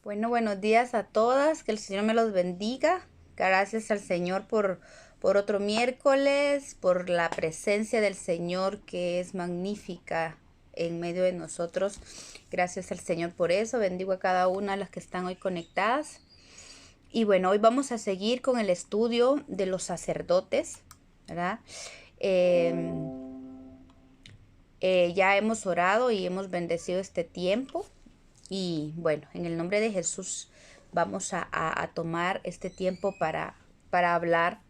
Bueno, buenos días a todas, que el Señor me los bendiga. Gracias al Señor por otro miércoles, por la presencia del Señor que es magnífica en medio de nosotros. Gracias al Señor por eso. Bendigo a cada una de las que están hoy conectadas. Y bueno, hoy vamos a seguir con el estudio de los sacerdotes, ¿verdad? Ya hemos orado y hemos bendecido este tiempo. Y bueno, en el nombre de Jesús vamos a tomar este tiempo para hablar.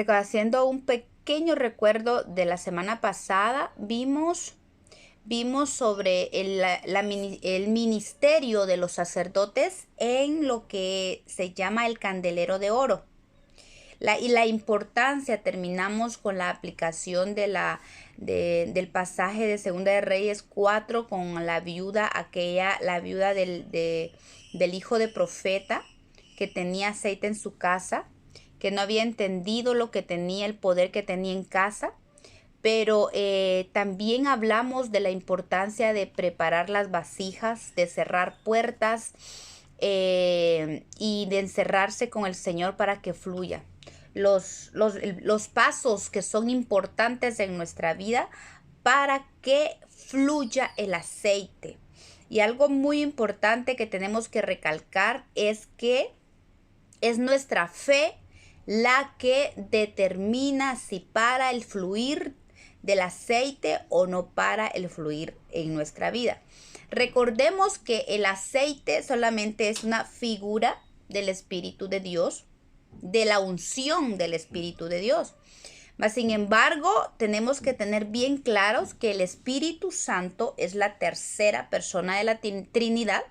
Haciendo un pequeño recuerdo de la semana pasada, vimos sobre el ministerio de los sacerdotes en lo que se llama el candelero de oro. Y la importancia, terminamos con la aplicación del pasaje de Segunda de Reyes 4 con la viuda del hijo de profeta que tenía aceite en su casa, que no había entendido lo que tenía, el poder que tenía en casa. Pero también hablamos de la importancia de preparar las vasijas, de cerrar puertas y de encerrarse con el Señor para que fluya. Los pasos que son importantes en nuestra vida para que fluya el aceite. Y algo muy importante que tenemos que recalcar es que es nuestra fe la que determina si para el fluir del aceite o no para el fluir en nuestra vida. Recordemos que el aceite solamente es una figura del Espíritu de Dios, de la unción del Espíritu de Dios. Mas, sin embargo, tenemos que tener bien claros que el Espíritu Santo es la tercera persona de la Trinidad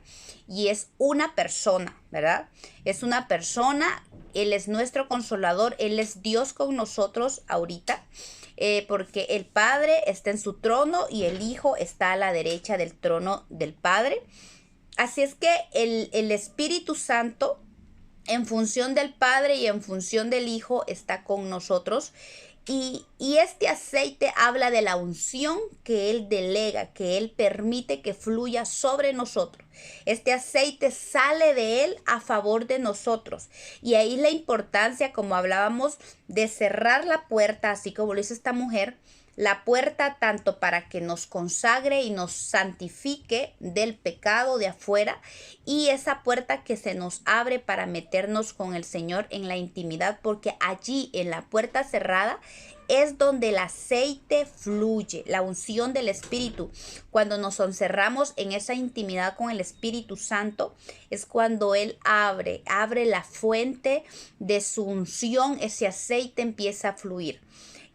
y es una persona, ¿verdad? Es una persona, Él es nuestro consolador, Él es Dios con nosotros ahorita, porque el Padre está en su trono y el Hijo está a la derecha del trono del Padre. Así es que el Espíritu Santo, en función del Padre y en función del Hijo, está con nosotros. Y este aceite habla de la unción que Él delega, que Él permite que fluya sobre nosotros. Este aceite sale de Él a favor de nosotros. Y ahí la importancia, como hablábamos, de cerrar la puerta, así como lo hizo esta mujer, la puerta tanto para que nos consagre y nos santifique del pecado de afuera, y esa puerta que se nos abre para meternos con el Señor en la intimidad, porque allí en la puerta cerrada es donde el aceite fluye, la unción del Espíritu. Cuando nos encerramos en esa intimidad con el Espíritu Santo, es cuando Él abre la fuente de su unción, ese aceite empieza a fluir.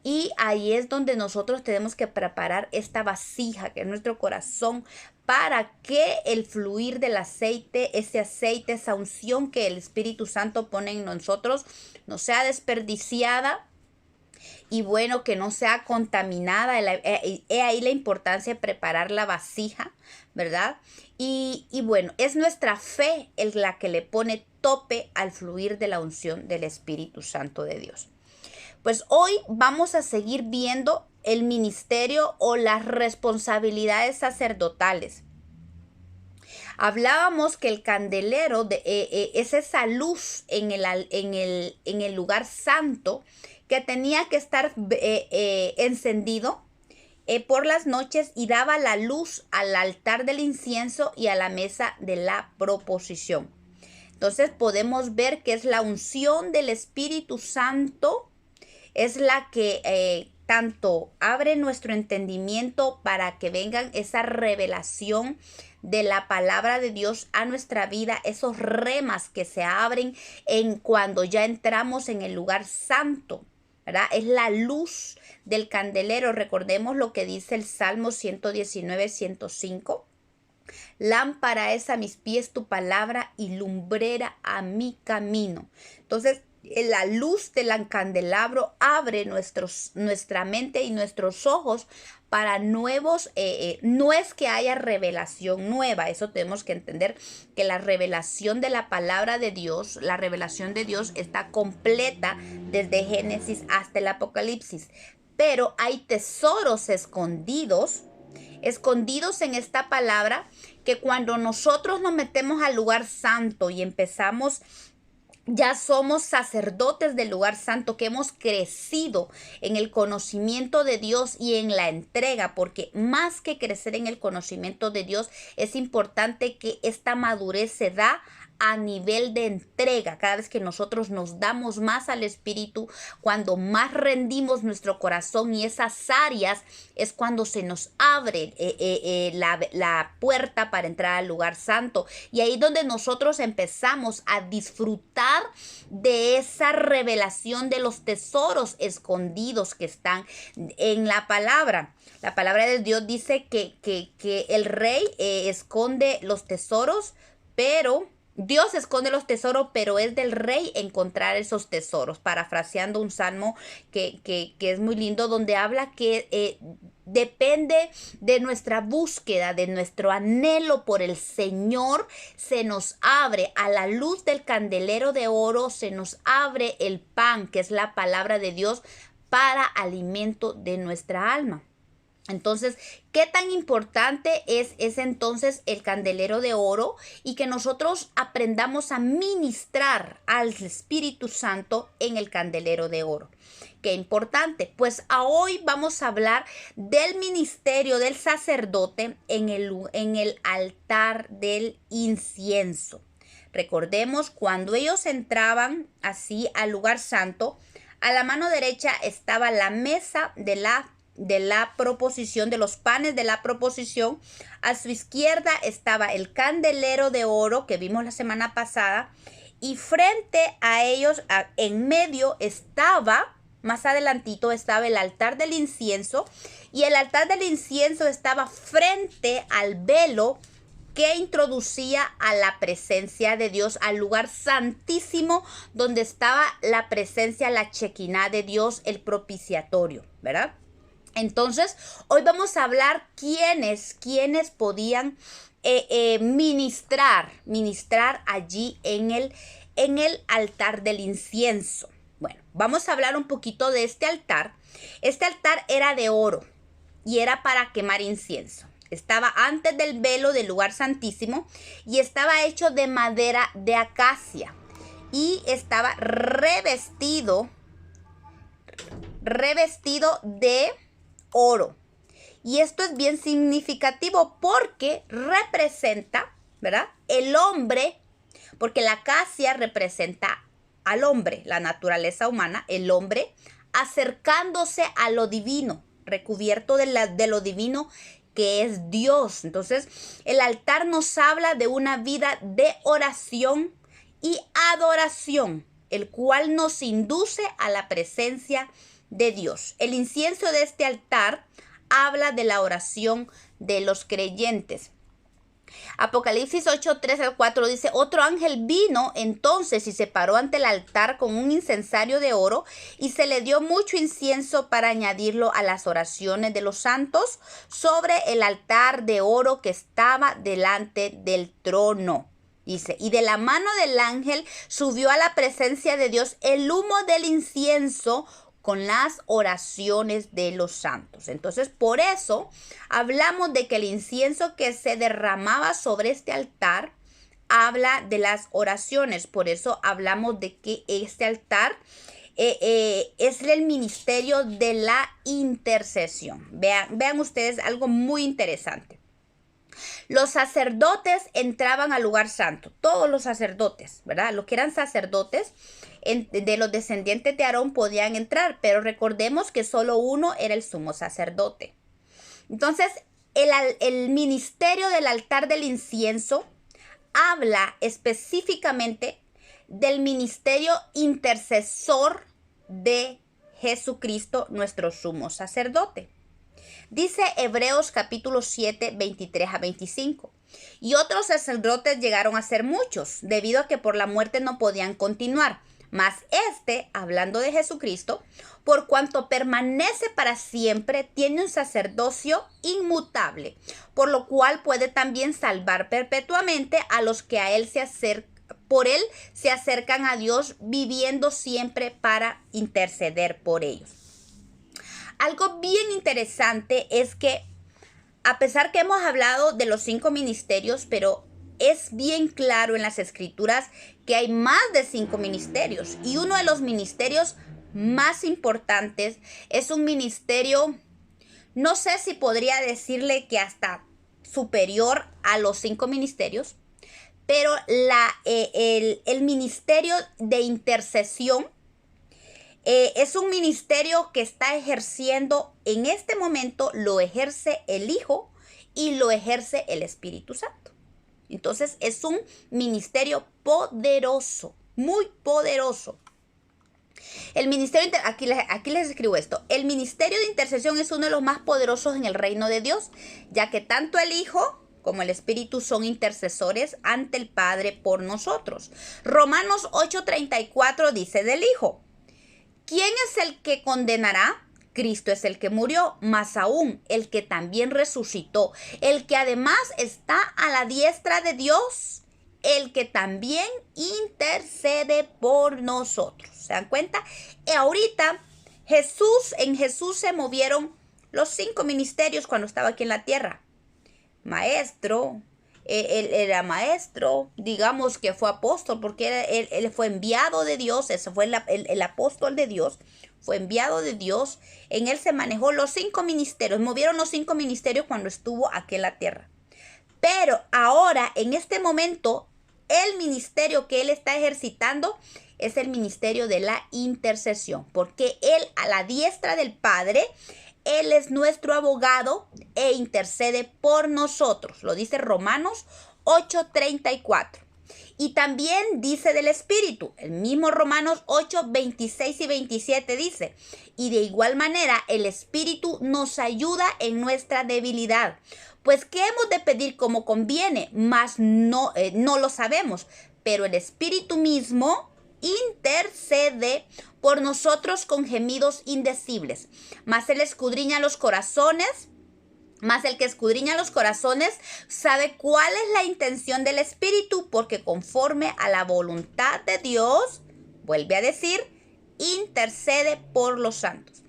Y ahí es donde nosotros tenemos que preparar esta vasija, que es nuestro corazón, para que el fluir del aceite, ese aceite, esa unción que el Espíritu Santo pone en nosotros, no sea desperdiciada y bueno, que no sea contaminada. Ahí la importancia de preparar la vasija, ¿verdad? Y bueno, es nuestra fe la que le pone tope al fluir de la unción del Espíritu Santo de Dios. Pues hoy vamos a seguir viendo el ministerio o las responsabilidades sacerdotales. Hablábamos que el candelero es esa luz en el lugar santo que tenía que estar encendido por las noches y daba la luz al altar del incienso y a la mesa de la proposición. Entonces podemos ver que es la unción del Espíritu Santo, es la que tanto abre nuestro entendimiento para que vengan esa revelación de la palabra de Dios a nuestra vida, esos remas que se abren cuando ya entramos en el lugar santo, ¿verdad? Es la luz del candelero. Recordemos lo que dice el Salmo 119, 105. Lámpara es a mis pies tu palabra y lumbrera a mi camino. Entonces, la luz del candelabro abre nuestra mente y nuestros ojos para nuevos, no es que haya revelación nueva, eso tenemos que entender, que la revelación de la palabra de Dios, la revelación de Dios está completa desde Génesis hasta el Apocalipsis, pero hay tesoros escondidos Escondidos en esta palabra, que cuando nosotros nos metemos al lugar santo y empezamos, ya somos sacerdotes del lugar santo, que hemos crecido en el conocimiento de Dios y en la entrega, porque más que crecer en el conocimiento de Dios, es importante que esta madurez se da a nivel de entrega. Cada vez que nosotros nos damos más al Espíritu, cuando más rendimos nuestro corazón, y esas áreas es cuando se nos abre la puerta para entrar al lugar santo. Y ahí donde nosotros empezamos a disfrutar de esa revelación de los tesoros escondidos que están en la palabra. La palabra de Dios dice que el rey esconde los tesoros, pero Dios esconde los tesoros, pero es del rey encontrar esos tesoros. Parafraseando un salmo que es muy lindo, donde habla que depende de nuestra búsqueda, de nuestro anhelo por el Señor, se nos abre a la luz del candelero de oro, se nos abre el pan, que es la palabra de Dios, para alimento de nuestra alma. Entonces, ¿qué tan importante es entonces el candelero de oro? Y que nosotros aprendamos a ministrar al Espíritu Santo en el candelero de oro. Qué importante. Pues hoy vamos a hablar del ministerio del sacerdote en el altar del incienso. Recordemos, cuando ellos entraban así al lugar santo, a la mano derecha estaba la mesa de la proposición, de los panes de la proposición. A su izquierda estaba el candelero de oro que vimos la semana pasada, y frente a ellos, en medio estaba, más adelantito estaba el altar del incienso, y el altar del incienso estaba frente al velo que introducía a la presencia de Dios, al lugar santísimo donde estaba la presencia, la Chequiná de Dios, el propiciatorio, ¿verdad? Entonces, hoy vamos a hablar quiénes podían ministrar allí en el altar del incienso. Bueno, vamos a hablar un poquito de este altar. Este altar era de oro y era para quemar incienso. Estaba antes del velo del lugar santísimo y estaba hecho de madera de acacia y estaba revestido de oro. Y esto es bien significativo porque representa, ¿verdad?, el hombre, porque la acacia representa al hombre, la naturaleza humana, el hombre acercándose a lo divino, recubierto de lo divino, que es Dios. Entonces, el altar nos habla de una vida de oración y adoración, el cual nos induce a la presencia de Dios. El incienso de este altar habla de la oración de los creyentes. Apocalipsis 8, 3 al 4 dice: otro ángel vino entonces y se paró ante el altar con un incensario de oro, y se le dio mucho incienso para añadirlo a las oraciones de los santos sobre el altar de oro que estaba delante del trono. Dice: y de la mano del ángel subió a la presencia de Dios el humo del incienso con las oraciones de los santos. Entonces, por eso hablamos de que el incienso que se derramaba sobre este altar habla de las oraciones. Por eso hablamos de que este altar es el ministerio de la intercesión. Vean ustedes algo muy interesante. Los sacerdotes entraban al lugar santo, todos los sacerdotes, ¿verdad? Los que eran sacerdotes de los descendientes de Aarón podían entrar, pero recordemos que solo uno era el sumo sacerdote. Entonces, el ministerio del altar del incienso habla específicamente del ministerio intercesor de Jesucristo, nuestro sumo sacerdote. Dice Hebreos capítulo 7, 23 a 25. Y otros sacerdotes llegaron a ser muchos, debido a que por la muerte no podían continuar. Mas hablando de Jesucristo, por cuanto permanece para siempre, tiene un sacerdocio inmutable, por lo cual puede también salvar perpetuamente a los que a él por él se acercan a Dios, viviendo siempre para interceder por ellos. Algo bien interesante es que A pesar que hemos hablado de los 5 ministerios, pero es bien claro en las escrituras que hay más de 5 ministerios. Y uno de los ministerios más importantes es un ministerio, no sé si podría decirle que hasta superior a los 5 ministerios, pero el ministerio de intercesión es un ministerio que está ejerciendo en este momento, lo ejerce el Hijo y lo ejerce el Espíritu Santo. Entonces es un ministerio poderoso, muy poderoso. El ministerio, aquí les escribo esto, el ministerio de intercesión es uno de los más poderosos en el reino de Dios, ya que tanto el Hijo como el Espíritu son intercesores ante el Padre por nosotros. Romanos 8:34 dice del Hijo: ¿quién es el que condenará? Cristo es el que murió, más aún el que también resucitó, el que además está a la diestra de Dios, el que también intercede por nosotros. ¿Se dan cuenta? Y ahorita en Jesús se movieron los 5 ministerios cuando estaba aquí en la tierra. Maestro, él era maestro, digamos que fue apóstol, porque él fue enviado de Dios, ese fue el apóstol de Dios, fue enviado de Dios. En él se manejó los 5 ministerios, movieron los 5 ministerios cuando estuvo aquí en la tierra. Pero ahora, en este momento, el ministerio que él está ejercitando es el ministerio de la intercesión, porque él a la diestra del Padre, él es nuestro abogado e intercede por nosotros. Lo dice Romanos 8:34. Y también dice del Espíritu. El mismo Romanos 8:26 y 27 dice: y de igual manera el Espíritu nos ayuda en nuestra debilidad. Pues ¿qué hemos de pedir como conviene? Mas no lo sabemos. Pero el Espíritu mismo intercede por nosotros con gemidos indecibles. Mas Él escudriña los corazones. Mas el que escudriña los corazones sabe cuál es la intención del Espíritu, porque conforme a la voluntad de Dios, vuelve a decir, intercede por los santos.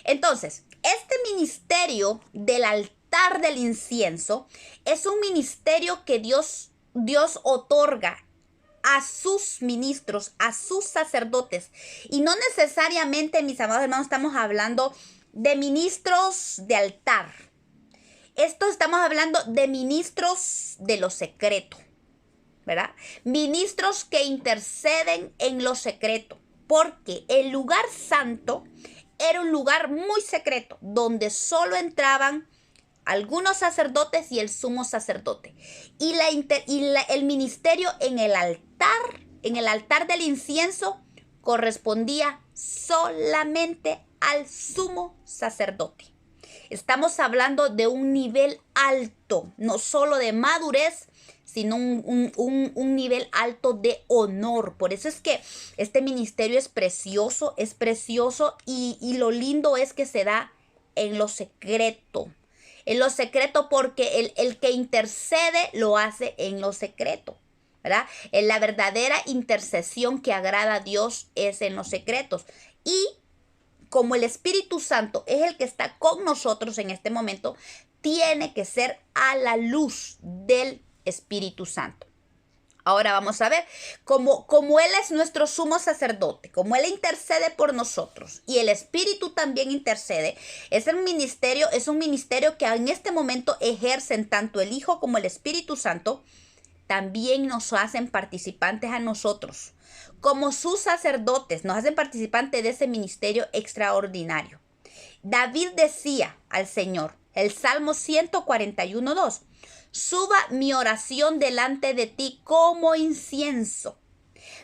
Entonces, este ministerio del altar del incienso es un ministerio que Dios otorga a sus ministros, a sus sacerdotes. Y no necesariamente, mis amados hermanos, estamos hablando de ministros de altar. Estamos hablando de ministros de lo secreto, ¿verdad? Ministros que interceden en lo secreto, porque el lugar santo era un lugar muy secreto, donde solo entraban algunos sacerdotes y el sumo sacerdote. Y el ministerio en el altar del incienso, correspondía solamente al sumo sacerdote. Estamos hablando de un nivel alto, no solo de madurez, sino un nivel alto de honor. Por eso es que este ministerio es precioso y lo lindo es que se da en lo secreto. En lo secreto, porque el que intercede lo hace en lo secreto, ¿verdad? En la verdadera intercesión que agrada a Dios es en los secretos. Y como el Espíritu Santo es el que está con nosotros en este momento, tiene que ser a la luz del Espíritu Santo. Ahora vamos a ver, como Él es nuestro sumo sacerdote, como Él intercede por nosotros y el Espíritu también intercede, es un ministerio que en este momento ejercen tanto el Hijo como el Espíritu Santo, también nos hacen participantes a nosotros. Como sus sacerdotes, nos hacen participantes de ese ministerio extraordinario. David decía al Señor, el Salmo 141:2, suba mi oración delante de ti como incienso.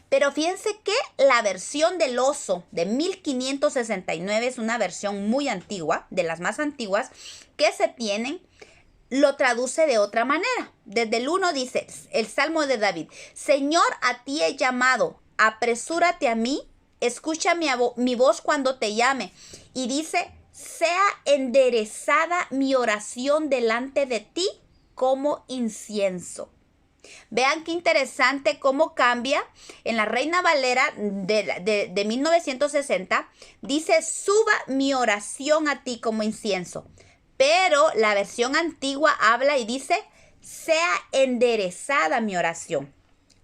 Pero fíjense que la versión del Oso de 1569 es una versión muy antigua, de las más antiguas que se tienen. Lo traduce de otra manera. Desde el 1 dice, el Salmo de David: Señor, a ti he llamado, apresúrate a mí, escucha mi voz cuando te llame. Y dice, sea enderezada mi oración delante de ti como incienso. Vean qué interesante cómo cambia. En la Reina Valera de 1960 dice, suba mi oración a ti como incienso. Pero la versión antigua habla y dice, sea enderezada mi oración.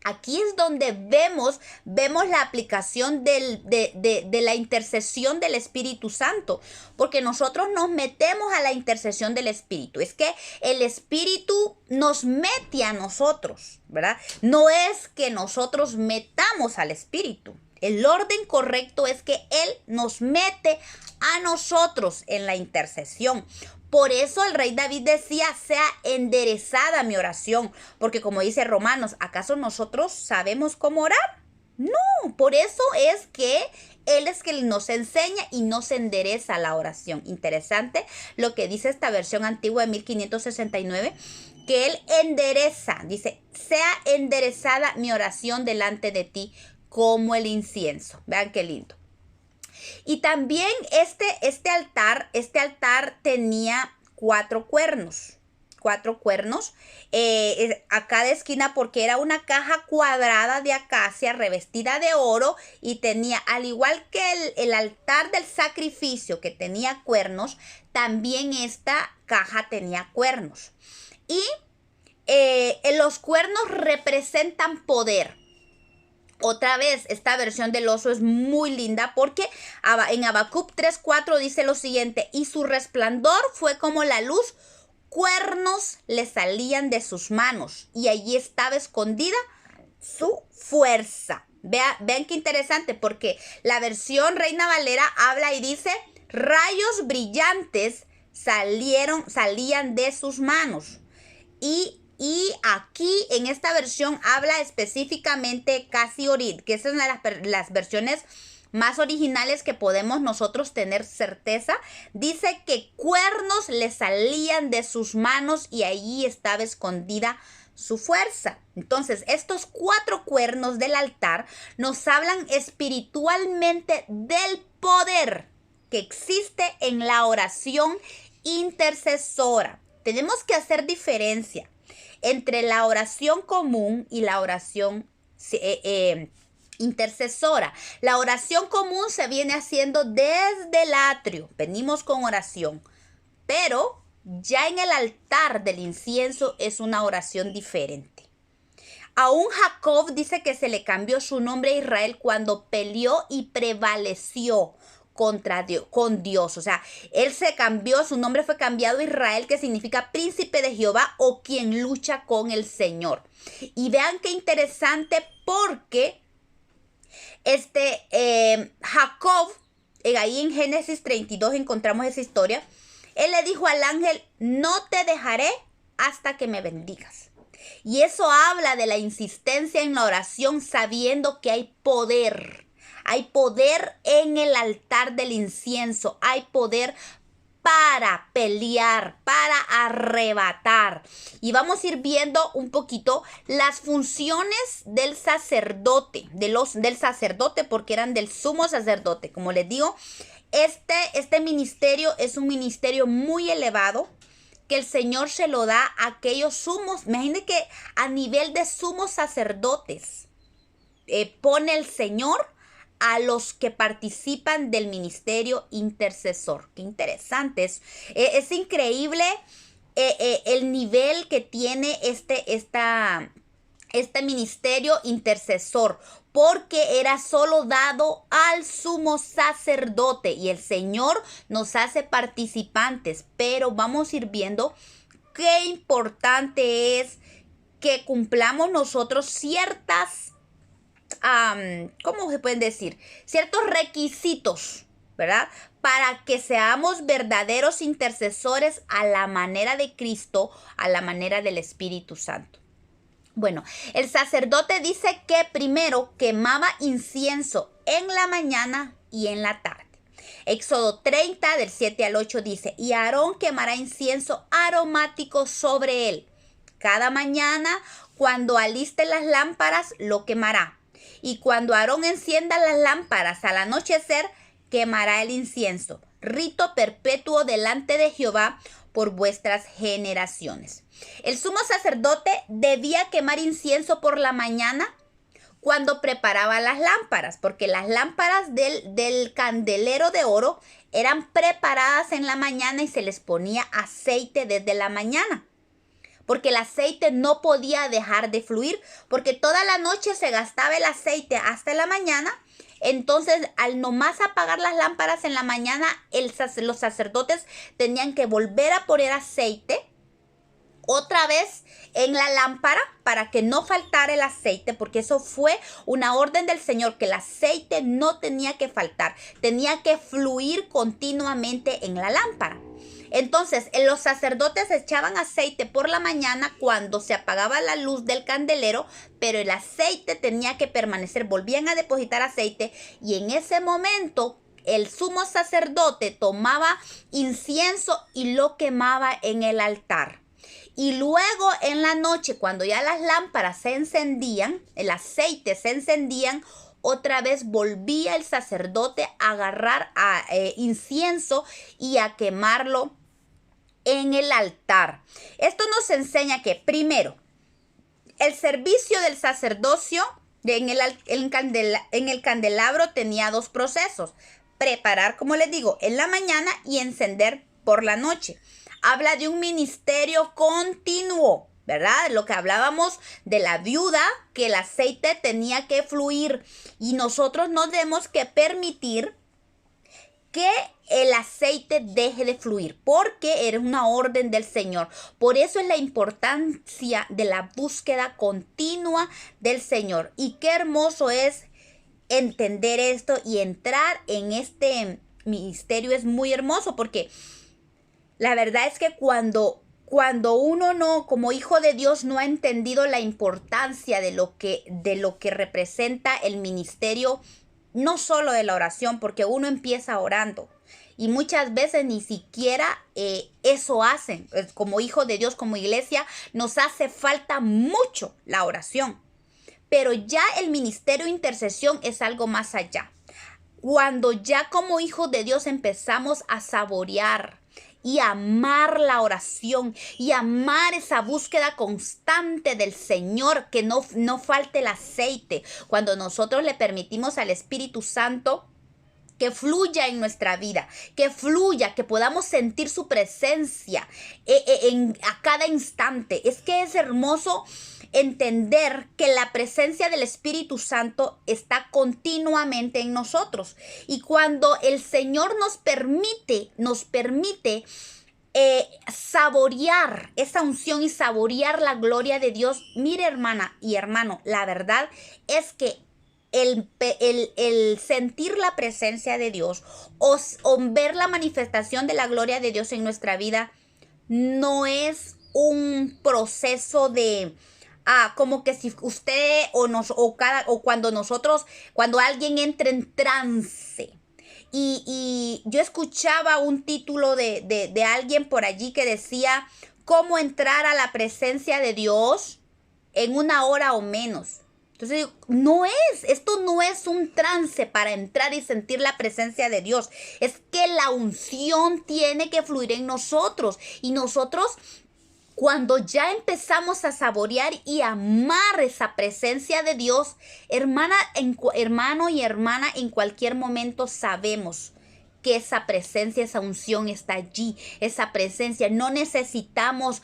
Aquí es donde vemos la aplicación de la intercesión del Espíritu Santo, porque nosotros nos metemos a la intercesión del Espíritu. Es que el Espíritu nos mete a nosotros, ¿verdad? No es que nosotros metamos al Espíritu. El orden correcto es que Él nos mete a nosotros en la intercesión. Por eso el rey David decía, sea enderezada mi oración. Porque como dice Romanos, ¿acaso nosotros sabemos cómo orar? No, por eso es que Él es quien nos enseña y nos endereza la oración. Interesante lo que dice esta versión antigua de 1569, que Él endereza, dice, sea enderezada mi oración delante de ti como el incienso. Vean qué lindo. Y también este altar tenía 4 cuernos. 4 cuernos a cada esquina, porque era una caja cuadrada de acacia revestida de oro, y tenía, al igual que el altar del sacrificio que tenía cuernos, también esta caja tenía cuernos. Y los cuernos representan poder. Otra vez, esta versión del oso es muy linda, porque en Habacuc 3:4 dice lo siguiente: y su resplandor fue como la luz, cuernos le salían de sus manos, y allí estaba escondida su fuerza. Vean qué interesante, porque la versión Reina Valera habla y dice, rayos brillantes salían de sus manos. Y aquí en esta versión habla específicamente Casi Orid, que es una de las versiones más originales que podemos nosotros tener certeza. Dice que cuernos le salían de sus manos y allí estaba escondida su fuerza. Entonces, estos 4 cuernos del altar nos hablan espiritualmente del poder que existe en la oración intercesora. Tenemos que hacer diferencia entre la oración común y la oración intercesora. La oración común se viene haciendo desde el atrio. Venimos con oración. Pero ya en el altar del incienso es una oración diferente. Aún Jacob dice que se le cambió su nombre a Israel cuando peleó y prevaleció con Dios. O sea, él se cambió, su nombre fue cambiado a Israel, que significa príncipe de Jehová o quien lucha con el Señor. Y vean qué interesante, porque Jacob, ahí en Génesis 32 encontramos esa historia. Él le dijo al ángel, no te dejaré hasta que me bendigas. Y eso habla de la insistencia en la oración, sabiendo que hay poder. Hay poder en el altar del incienso. Hay poder para pelear, para arrebatar. Y vamos a ir viendo un poquito las funciones del sacerdote, del sacerdote, porque eran del sumo sacerdote. Como les digo, este ministerio es un ministerio muy elevado, que el Señor se lo da a aquellos sumos. Imagínense que a nivel de sumos sacerdotes pone el Señor a los que participan del ministerio intercesor. Qué interesante. Es increíble el nivel que tiene este ministerio intercesor, porque era solo dado al sumo sacerdote, y el Señor nos hace participantes. Pero vamos a ir viendo qué importante es que cumplamos nosotros ¿cómo se pueden decir? Ciertos requisitos, ¿verdad? Para que seamos verdaderos intercesores a la manera de Cristo, a la manera del Espíritu Santo. Bueno, el sacerdote dice que primero quemaba incienso en la mañana y en la tarde. Éxodo 30, del 7 al 8 dice, y Aarón quemará incienso aromático sobre él. Cada mañana, cuando aliste las lámparas, lo quemará. Y cuando Aarón encienda las lámparas al anochecer, quemará el incienso. Rito perpetuo delante de Jehová por vuestras generaciones. El sumo sacerdote debía quemar incienso por la mañana cuando preparaba las lámparas, porque las lámparas del candelero de oro eran preparadas en la mañana y se les ponía aceite desde la mañana, porque el aceite no podía dejar de fluir, porque toda la noche se gastaba el aceite hasta la mañana. Entonces, al nomás apagar las lámparas en la mañana, los sacerdotes tenían que volver a poner aceite otra vez en la lámpara para que no faltara el aceite, porque eso fue una orden del Señor, que el aceite no tenía que faltar, tenía que fluir continuamente en la lámpara. Entonces, los sacerdotes echaban aceite por la mañana cuando se apagaba la luz del candelero, pero el aceite tenía que permanecer, volvían a depositar aceite y en ese momento el sumo sacerdote tomaba incienso y lo quemaba en el altar. Y luego en la noche, cuando ya las lámparas se encendían, el aceite se encendían, otra vez volvía el sacerdote a agarrar incienso y a quemarlo en el altar. Esto nos enseña que, primero, el servicio del sacerdocio en el candelabro tenía dos procesos: preparar, como les digo, en la mañana y encender por la noche. Habla de un ministerio continuo, ¿verdad? Lo que hablábamos de la viuda, que el aceite tenía que fluir, y nosotros no tenemos que permitir que el aceite deje de fluir, porque era una orden del Señor. Por eso es la importancia de la búsqueda continua del Señor. Y qué hermoso es entender esto y entrar en este ministerio. Es muy hermoso, porque la verdad es que cuando uno no, como hijo de Dios, no ha entendido la importancia de lo que representa el ministerio, no solo de la oración, porque uno empieza orando y muchas veces ni siquiera eso hacen. Como hijo de Dios, como iglesia, nos hace falta mucho la oración, pero ya el ministerio de intercesión es algo más allá. Cuando ya como hijos de Dios empezamos a saborear y amar la oración y amar esa búsqueda constante del Señor, que no falte el aceite, cuando nosotros le permitimos al Espíritu Santo que fluya en nuestra vida, que fluya, que podamos sentir su presencia a cada instante. Es que es hermoso entender que la presencia del Espíritu Santo está continuamente en nosotros. Y cuando el Señor nos permite saborear esa unción y saborear la gloria de Dios, mire, hermana y hermano, la verdad es que el sentir la presencia de Dios o ver la manifestación de la gloria de Dios en nuestra vida no es un proceso de como que si usted cuando alguien entra en trance. Y yo escuchaba un título de alguien por allí que decía: ¿cómo entrar a la presencia de Dios en 1 hora o menos? Entonces, esto no es un trance para entrar y sentir la presencia de Dios. Es que la unción tiene que fluir en nosotros. Y nosotros, cuando ya empezamos a saborear y amar esa presencia de Dios, hermano y hermana, en cualquier momento sabemos que esa presencia, esa unción está allí, esa presencia. No necesitamos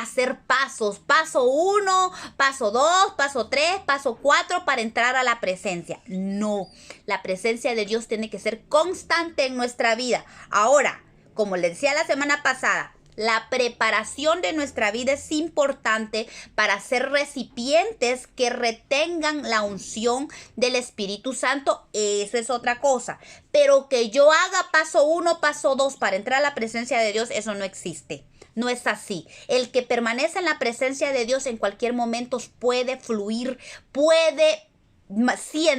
hacer pasos, paso 1, paso 2, paso 3, paso 4 para entrar a la presencia. No, la presencia de Dios tiene que ser constante en nuestra vida. Ahora, como les decía la semana pasada, la preparación de nuestra vida es importante para ser recipientes que retengan la unción del Espíritu Santo. Eso es otra cosa. Pero que yo haga paso 1, paso 2 para entrar a la presencia de Dios, eso no existe. No es así. El que permanece en la presencia de Dios en cualquier momento puede fluir, puede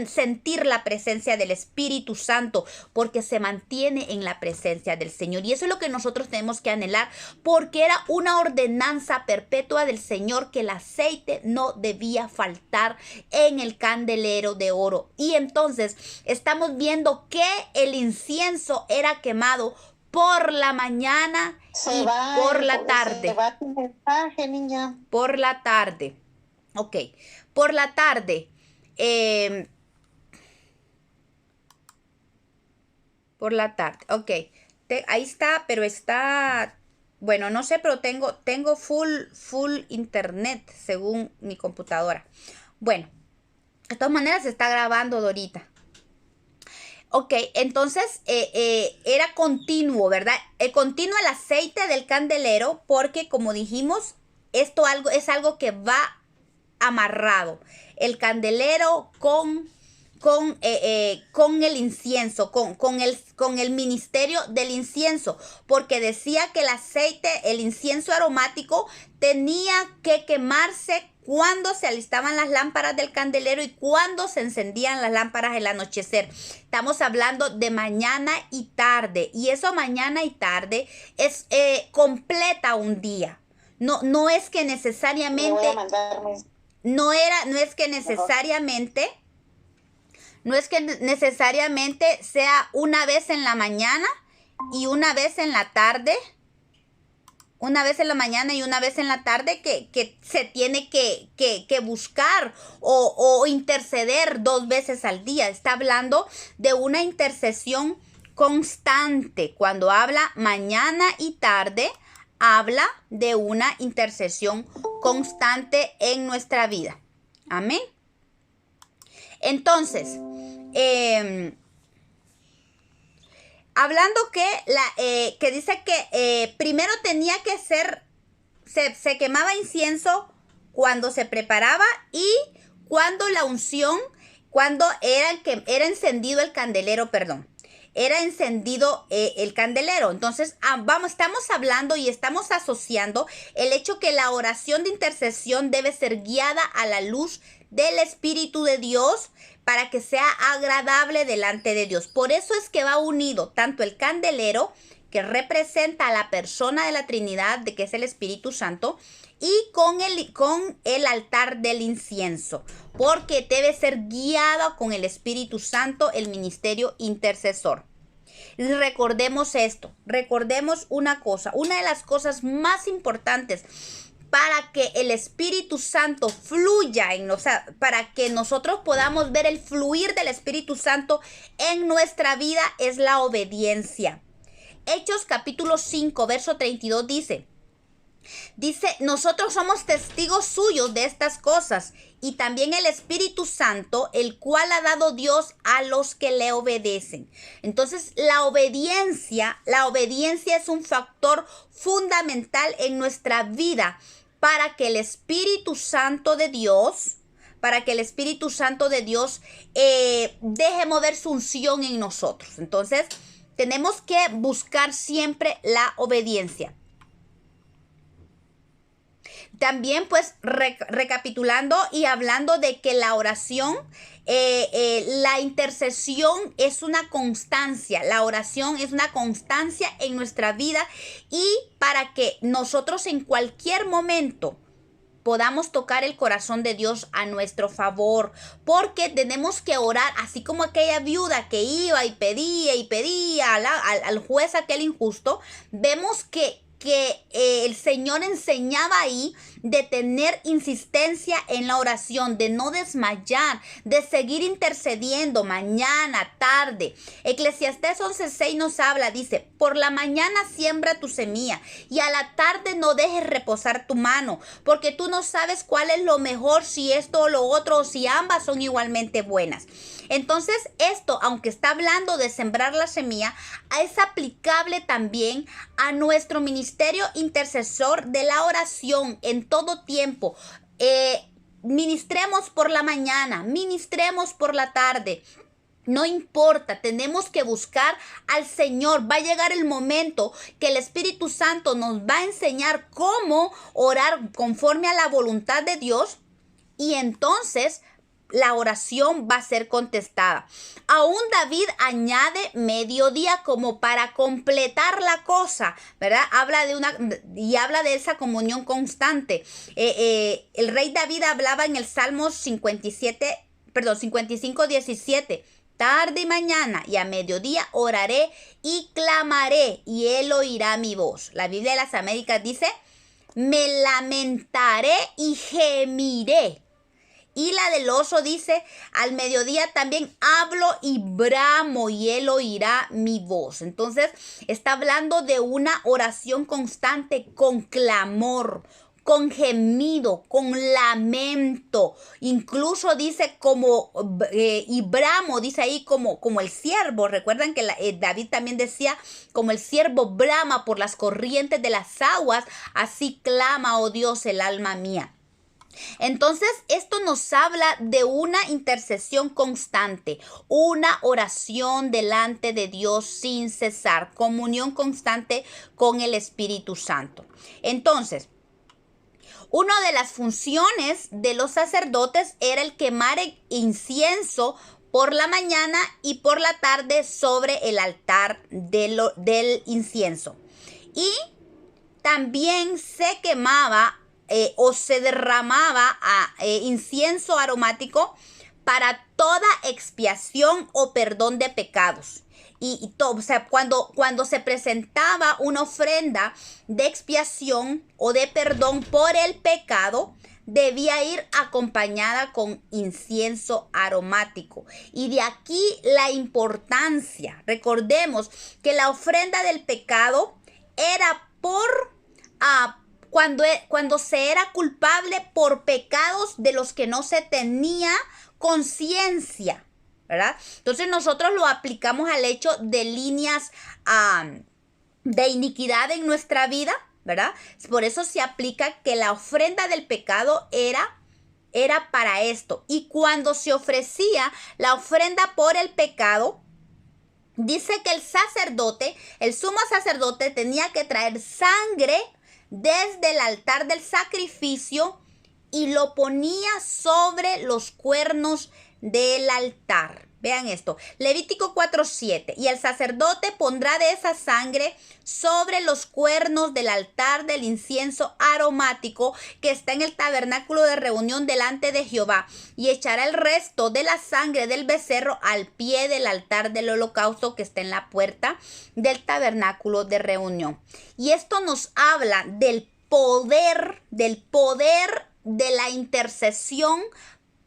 sentir la presencia del Espíritu Santo, porque se mantiene en la presencia del Señor. Y eso es lo que nosotros tenemos que anhelar, porque era una ordenanza perpetua del Señor que el aceite no debía faltar en el candelero de oro. Y entonces estamos viendo que el incienso era quemado por la mañana y por la tarde. Se va tu mensaje, niña. Por la tarde. Ok, por la tarde. eh, por la tarde. Ok. Ahí está, pero está... Bueno, no sé, pero tengo full internet según mi computadora. Bueno, de todas maneras se está grabando, Dorita. Ok, entonces era continuo, ¿verdad? Continuo el aceite del candelero porque, como dijimos, es algo que va amarrado. El candelero con el incienso, con el ministerio del incienso, porque decía que el aceite, el incienso aromático, tenía que quemarse cuando se alistaban las lámparas del candelero y cuando se encendían las lámparas al anochecer. Estamos hablando de mañana y tarde, y eso mañana y tarde es completa un día. No es que necesariamente, no es que necesariamente, no es que necesariamente sea una vez en la mañana y una vez en la tarde, una vez en la mañana y una vez en la tarde que se tiene que buscar o interceder 2 veces al día. Está hablando de una intercesión constante. Cuando habla mañana y tarde, habla de una intercesión constante en nuestra vida. Amén. Entonces, hablando que dice que primero tenía que ser, se quemaba incienso cuando se preparaba y cuando la unción, cuando era encendido el candelero, perdón. Era encendido el candelero. Entonces, estamos hablando y estamos asociando el hecho que la oración de intercesión debe ser guiada a la luz del Espíritu de Dios para que sea agradable delante de Dios. Por eso es que va unido tanto el candelero, que representa a la persona de la Trinidad, de que es el Espíritu Santo, y con el altar del incienso, porque debe ser guiado con el Espíritu Santo el ministerio intercesor. Y recordemos esto, recordemos una cosa, una de las cosas más importantes para que el Espíritu Santo fluya para que nosotros podamos ver el fluir del Espíritu Santo en nuestra vida es la obediencia. Hechos capítulo 5, verso 32 dice, nosotros somos testigos suyos de estas cosas y también el Espíritu Santo, el cual ha dado Dios a los que le obedecen. Entonces, la obediencia es un factor fundamental en nuestra vida para que el Espíritu Santo de Dios, deje mover su unción en nosotros. Entonces, tenemos que buscar siempre la obediencia. También pues recapitulando y hablando de que la oración, la intercesión es una constancia, la oración es una constancia en nuestra vida y para que nosotros en cualquier momento podamos tocar el corazón de Dios a nuestro favor, porque tenemos que orar, así como aquella viuda que iba y pedía al juez aquel injusto. Vemos que el Señor enseñaba ahí de tener insistencia en la oración, de no desmayar, de seguir intercediendo mañana, tarde. Eclesiastés 11:6 nos habla, dice, por la mañana siembra tu semilla y a la tarde no dejes reposar tu mano, porque tú no sabes cuál es lo mejor, si esto o lo otro, o si ambas son igualmente buenas. Entonces esto, aunque está hablando de sembrar la semilla, es aplicable también a nuestro ministerio intercesor de la oración en todo tiempo. Ministremos por la mañana, ministremos por la tarde. No importa, tenemos que buscar al Señor. Va a llegar el momento que el Espíritu Santo nos va a enseñar cómo orar conforme a la voluntad de Dios y entonces la oración va a ser contestada. Aún David añade mediodía como para completar la cosa, ¿verdad? Habla de esa comunión constante. El rey David hablaba en el Salmo 55:17. Tarde y mañana y a mediodía oraré y clamaré y él oirá mi voz. La Biblia de las Américas dice, me lamentaré y gemiré Y la del oso dice, al mediodía también hablo y bramo y él oirá mi voz. Entonces está hablando de una oración constante con clamor, con gemido, con lamento. Incluso dice como, y bramo, dice ahí como el siervo. Recuerdan que David también decía, como el siervo brama por las corrientes de las aguas, así clama, oh Dios, el alma mía. Entonces, esto nos habla de una intercesión constante, una oración delante de Dios sin cesar, comunión constante con el Espíritu Santo. Entonces, una de las funciones de los sacerdotes era el quemar incienso por la mañana y por la tarde sobre el altar del incienso. Y también se quemaba o se derramaba incienso aromático para toda expiación o perdón de pecados. O sea, cuando se presentaba una ofrenda de expiación o de perdón por el pecado, debía ir acompañada con incienso aromático. Y de aquí la importancia. Recordemos que la ofrenda del pecado era cuando se era culpable por pecados de los que no se tenía conciencia, ¿verdad? Entonces nosotros lo aplicamos al hecho de líneas de iniquidad en nuestra vida, ¿verdad? Por eso se aplica que la ofrenda del pecado era para esto. Y cuando se ofrecía la ofrenda por el pecado, dice que el sumo sacerdote, tenía que traer sangre desde el altar del sacrificio y lo ponía sobre los cuernos del altar. Vean esto, Levítico 4:7. Y el sacerdote pondrá de esa sangre sobre los cuernos del altar del incienso aromático que está en el tabernáculo de reunión delante de Jehová, y echará el resto de la sangre del becerro al pie del altar del holocausto que está en la puerta del tabernáculo de reunión. Y esto nos habla del poder de la intercesión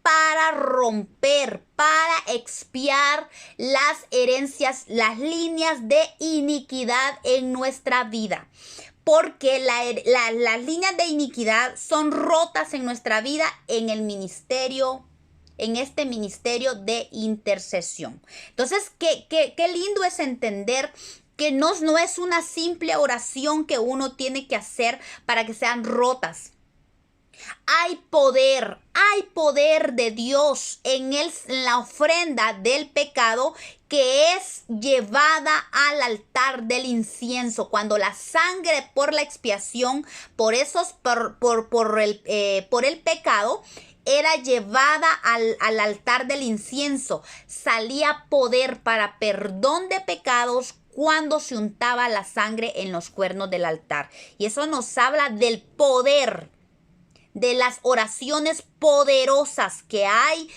para romper, para expiar las herencias, las líneas de iniquidad en nuestra vida. Porque las líneas de iniquidad son rotas en nuestra vida en el ministerio, en este ministerio de intercesión. Entonces, qué lindo es entender que no es una simple oración que uno tiene que hacer para que sean rotas. Hay poder de Dios en la ofrenda del pecado que es llevada al altar del incienso. Cuando la sangre por la expiación, por el pecado, era llevada al altar del incienso, salía poder para perdón de pecados cuando se untaba la sangre en los cuernos del altar. Y eso nos habla del poder, de las oraciones poderosas que hay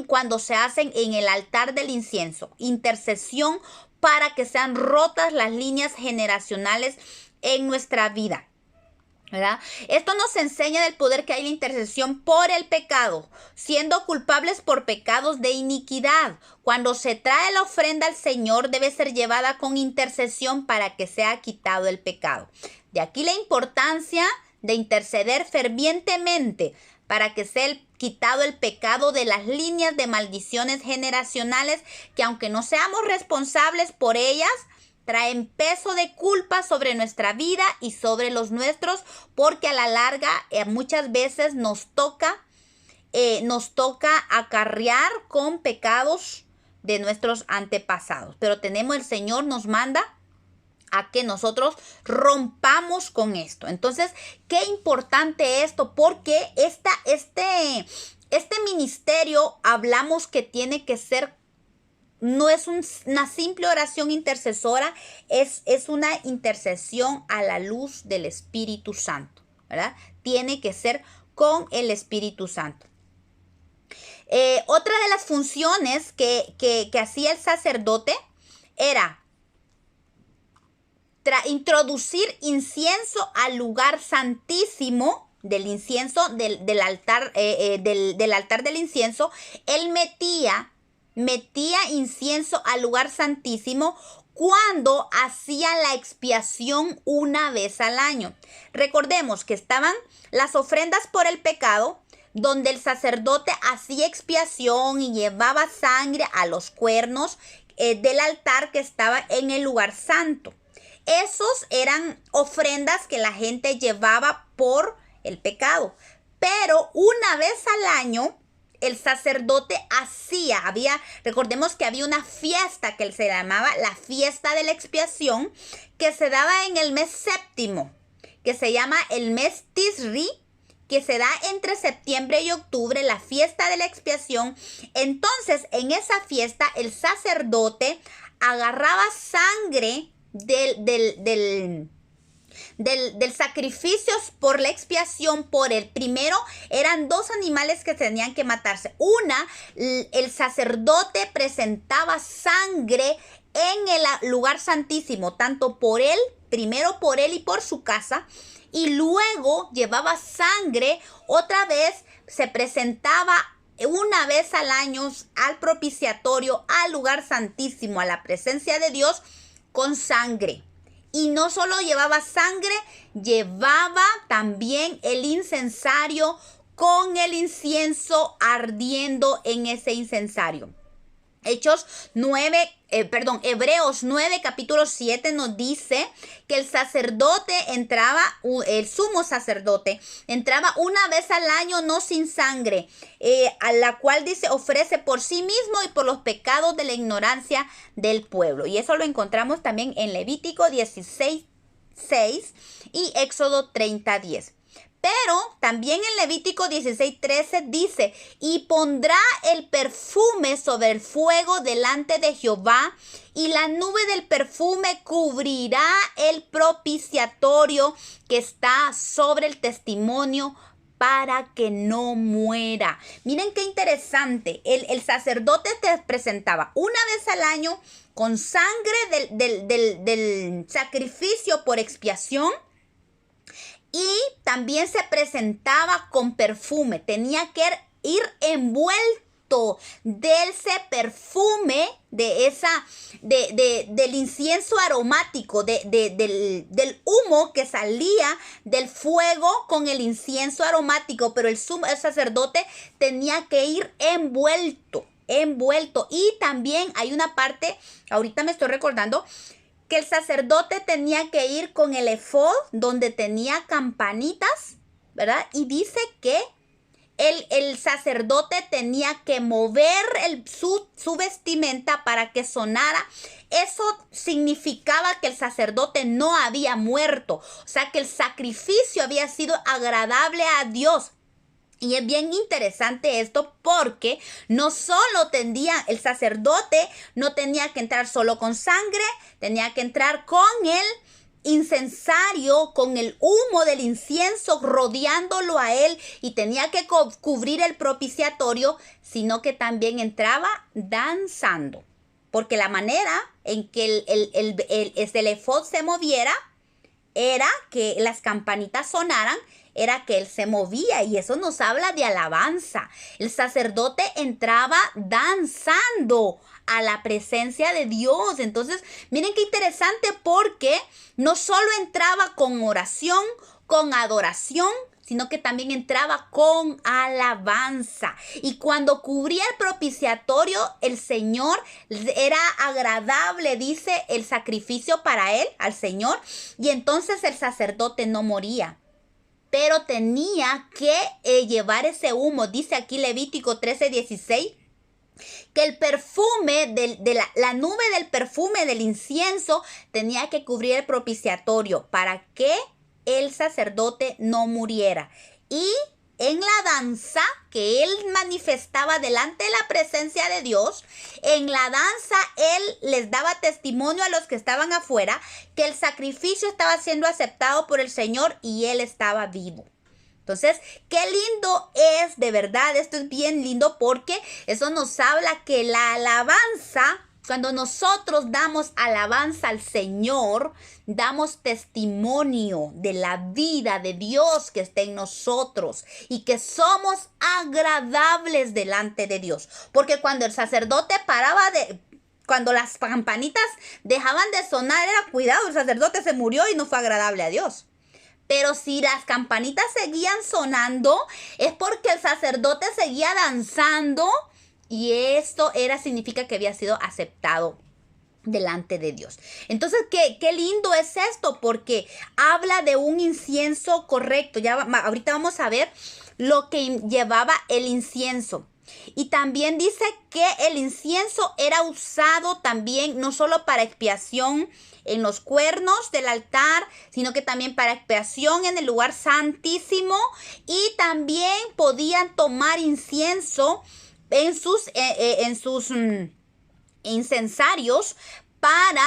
cuando se hacen en el altar del incienso. Intercesión para que sean rotas las líneas generacionales en nuestra vida, ¿verdad? Esto nos enseña del poder que hay en la intercesión por el pecado, siendo culpables por pecados de iniquidad. Cuando se trae la ofrenda al Señor, debe ser llevada con intercesión para que sea quitado el pecado. De aquí la importancia de interceder fervientemente para que sea quitado el pecado de las líneas de maldiciones generacionales que, aunque no seamos responsables por ellas, traen peso de culpa sobre nuestra vida y sobre los nuestros, porque a la larga muchas veces nos toca acarrear con pecados de nuestros antepasados. Pero el Señor nos manda a que nosotros rompamos con esto. Entonces, qué importante esto, porque este ministerio hablamos que tiene que ser, no es una simple oración intercesora, es una intercesión a la luz del Espíritu Santo, ¿verdad? Tiene que ser con el Espíritu Santo. Otra de las funciones que hacía el sacerdote era introducir incienso al lugar santísimo del incienso, del altar, del altar del incienso, él metía incienso al lugar santísimo cuando hacía la expiación una vez al año. Recordemos que estaban las ofrendas por el pecado, donde el sacerdote hacía expiación y llevaba sangre a los cuernos del altar que estaba en el lugar santo. Esos eran ofrendas que la gente llevaba por el pecado. Pero una vez al año, el sacerdote recordemos que había una fiesta que se llamaba la fiesta de la expiación, que se daba en el mes séptimo, que se llama el mes Tisri, que se da entre septiembre y octubre, la fiesta de la expiación. Entonces, en esa fiesta, el sacerdote agarraba sangre del sacrificio por la expiación por el primero. Eran 2 animales que tenían que matarse. El sacerdote presentaba sangre en el lugar santísimo, tanto primero por él y por su casa, y luego llevaba sangre, otra vez se presentaba una vez al año al propiciatorio, al lugar santísimo, a la presencia de Dios, con sangre. Y no solo llevaba sangre, llevaba también el incensario con el incienso ardiendo en ese incensario. Hebreos 9, capítulo 7 nos dice que el sumo sacerdote entraba una vez al año, no sin sangre, a la cual dice ofrece por sí mismo y por los pecados de la ignorancia del pueblo. Y eso lo encontramos también en Levítico 16, 6 y Éxodo 30, 10. Pero también en Levítico 16:13 dice, y pondrá el perfume sobre el fuego delante de Jehová, y la nube del perfume cubrirá el propiciatorio que está sobre el testimonio para que no muera. Miren qué interesante. El sacerdote te presentaba una vez al año con sangre del sacrificio por expiación. Y también se presentaba con perfume. Tenía que ir envuelto de ese perfume, del incienso aromático, del humo que salía del fuego con el incienso aromático. Pero el sacerdote tenía que ir envuelto. Y también hay una parte, ahorita me estoy recordando, que el sacerdote tenía que ir con el efod donde tenía campanitas, ¿verdad? Y dice que el sacerdote tenía que mover su vestimenta para que sonara. Eso significaba que el sacerdote no había muerto, o sea que el sacrificio había sido agradable a Dios. Y es bien interesante esto porque el sacerdote no tenía que entrar solo con sangre, tenía que entrar con el incensario, con el humo del incienso rodeándolo a él, y tenía que cubrir el propiciatorio, sino que también entraba danzando. Porque la manera en que el efod se moviera era que las campanitas sonaran, era que él se movía, y eso nos habla de alabanza. El sacerdote entraba danzando a la presencia de Dios. Entonces, miren qué interesante, porque no solo entraba con oración, con adoración, sino que también entraba con alabanza. Y cuando cubría el propiciatorio, el Señor, era agradable, dice, el sacrificio para él, al Señor, y entonces el sacerdote no moría. Pero tenía que llevar ese humo. Dice aquí Levítico 13:16, que el perfume, la nube del perfume del incienso tenía que cubrir el propiciatorio para que el sacerdote no muriera. Y en la danza que él manifestaba delante de la presencia de Dios, en la danza él les daba testimonio a los que estaban afuera que el sacrificio estaba siendo aceptado por el Señor y él estaba vivo. Entonces, qué lindo es, de verdad, esto es bien lindo, porque eso nos habla que la alabanza Cuando nosotros damos alabanza al Señor, damos testimonio de la vida de Dios que está en nosotros y que somos agradables delante de Dios. Porque cuando el sacerdote cuando las campanitas dejaban de sonar, era cuidado, el sacerdote se murió y no fue agradable a Dios. Pero si las campanitas seguían sonando, es porque el sacerdote seguía danzando. Y esto significa que había sido aceptado delante de Dios. Entonces, qué lindo es esto, porque habla de un incienso correcto. Ahorita vamos a ver lo que llevaba el incienso. Y también dice que el incienso era usado también no solo para expiación en los cuernos del altar, sino que también para expiación en el lugar santísimo, y también podían tomar incienso en sus incensarios para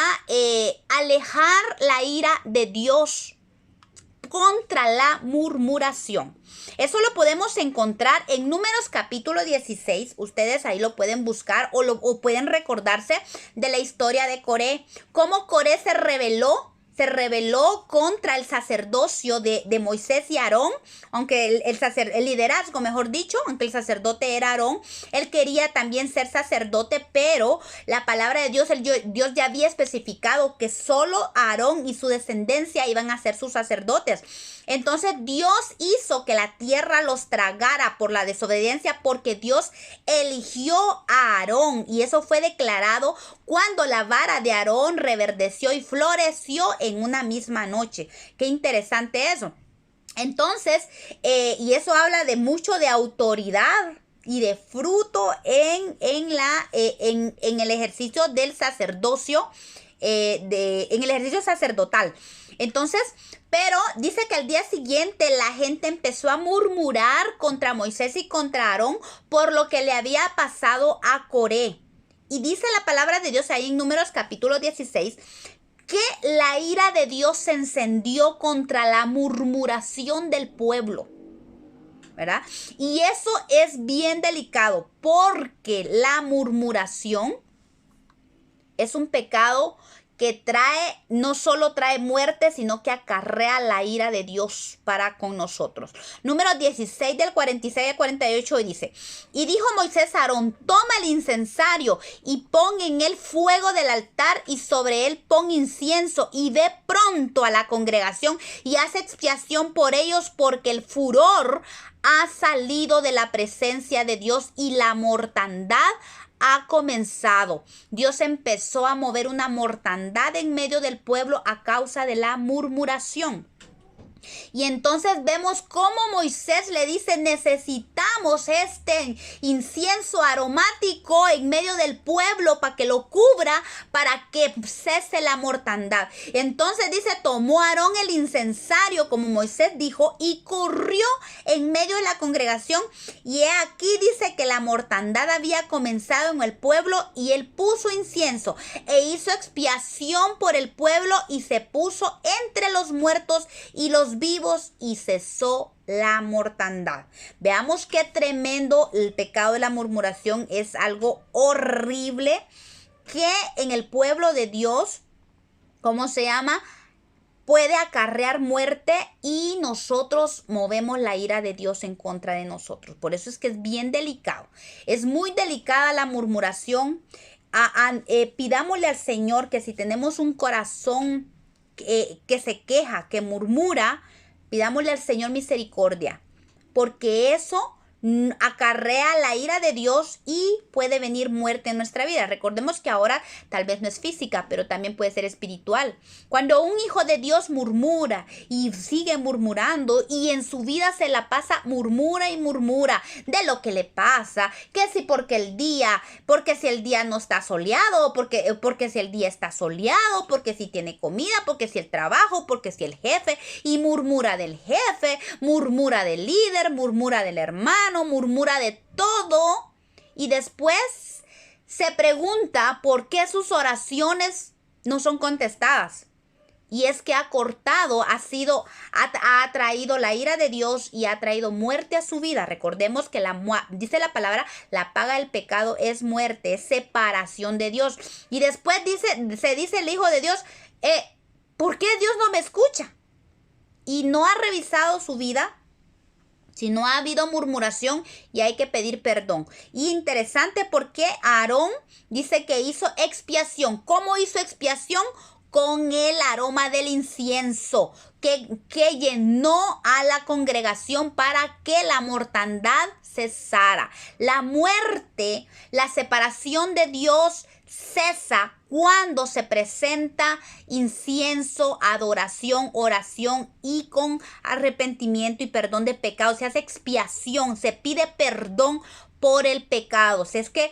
alejar la ira de Dios contra la murmuración. Eso lo podemos encontrar en Números capítulo 16. Ustedes ahí lo pueden buscar o pueden recordarse de la historia de Coré. Cómo Coré se rebeló contra el sacerdocio de Moisés y Aarón, aunque el liderazgo, mejor dicho, aunque el sacerdote era Aarón, él quería también ser sacerdote, pero la palabra de Dios, Dios ya había especificado que solo Aarón y su descendencia iban a ser sus sacerdotes. Entonces Dios hizo que la tierra los tragara por la desobediencia, porque Dios eligió a Aarón, y eso fue declarado cuando la vara de Aarón reverdeció y floreció en una misma noche. Qué interesante eso. Entonces, y eso habla de mucho de autoridad y de fruto en el ejercicio del sacerdocio, en el ejercicio sacerdotal. Entonces, pero dice que al día siguiente la gente empezó a murmurar contra Moisés y contra Aarón por lo que le había pasado a Coré. Y dice la palabra de Dios ahí en Números capítulo 16 que la ira de Dios se encendió contra la murmuración del pueblo, ¿verdad? Y eso es bien delicado, porque la murmuración es un pecado que no solo trae muerte, sino que acarrea la ira de Dios para con nosotros. Número 16 del 46 al 48 dice: y dijo Moisés a Aarón: toma el incensario y pon en él fuego del altar, y sobre él pon incienso, y ve pronto a la congregación y haz expiación por ellos, porque el furor ha salido de la presencia de Dios y la mortandad ha comenzado. Dios empezó a mover una mortandad en medio del pueblo a causa de la murmuración. Y entonces vemos cómo Moisés le dice: necesitamos este incienso aromático en medio del pueblo para que lo cubra, para que cese la mortandad. Entonces dice: tomó Aarón el incensario como Moisés dijo y corrió en medio de la congregación, y he aquí dice que la mortandad había comenzado en el pueblo, y él puso incienso e hizo expiación por el pueblo, y se puso entre los muertos y los vivos, y cesó la mortandad. Veamos qué tremendo el pecado de la murmuración. Es algo horrible que en el pueblo de Dios, ¿cómo se llama?, puede acarrear muerte, y nosotros movemos la ira de Dios en contra de nosotros. Por eso es que es bien delicado. Es muy delicada la murmuración. Pidámosle al Señor que si tenemos un corazón que se queja, que murmura, pidámosle al Señor misericordia, porque eso acarrea la ira de Dios y puede venir muerte en nuestra vida. Recordemos que ahora tal vez no es física, pero también puede ser espiritual. Cuando un hijo de Dios murmura y sigue murmurando, y en su vida se la pasa murmura y murmura de lo que le pasa, que si porque si el día no está soleado, porque si el día está soleado, porque si tiene comida, porque si el trabajo, porque si el jefe, y murmura del jefe, murmura del líder, murmura del hermano, murmura de todo, y después se pregunta por qué sus oraciones no son contestadas. Y es que ha cortado, ha traído la ira de Dios y ha traído muerte a su vida. Recordemos que dice la palabra, la paga del pecado es muerte, es separación de Dios. Y después se dice el Hijo de Dios, ¿por qué Dios no me escucha? Y no ha revisado su vida. Si no ha habido murmuración y hay que pedir perdón. Y interesante porque Aarón dice que hizo expiación. ¿Cómo hizo expiación? Con el aroma del incienso que llenó a la congregación para que la mortandad cesara. La muerte, la separación de Dios cesa cuando se presenta incienso, adoración, oración y con arrepentimiento y perdón de pecados. Se hace expiación, se pide perdón por el pecado. O sea, es que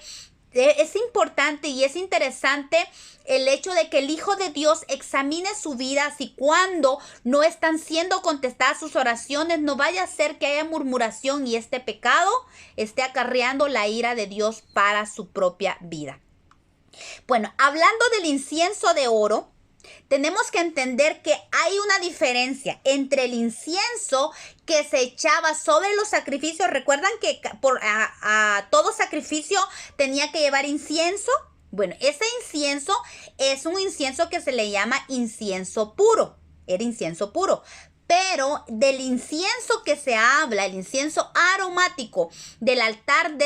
es importante y es interesante el hecho de que el Hijo de Dios examine su vida, si cuando no están siendo contestadas sus oraciones, no vaya a ser que haya murmuración y este pecado esté acarreando la ira de Dios para su propia vida. Bueno, hablando del incienso de oro, tenemos que entender que hay una diferencia entre el incienso que se echaba sobre los sacrificios. ¿Recuerdan que a todo sacrificio tenía que llevar incienso? Bueno, ese incienso es un incienso que se le llama incienso puro. Era incienso puro. Pero del incienso que se habla, el incienso aromático del altar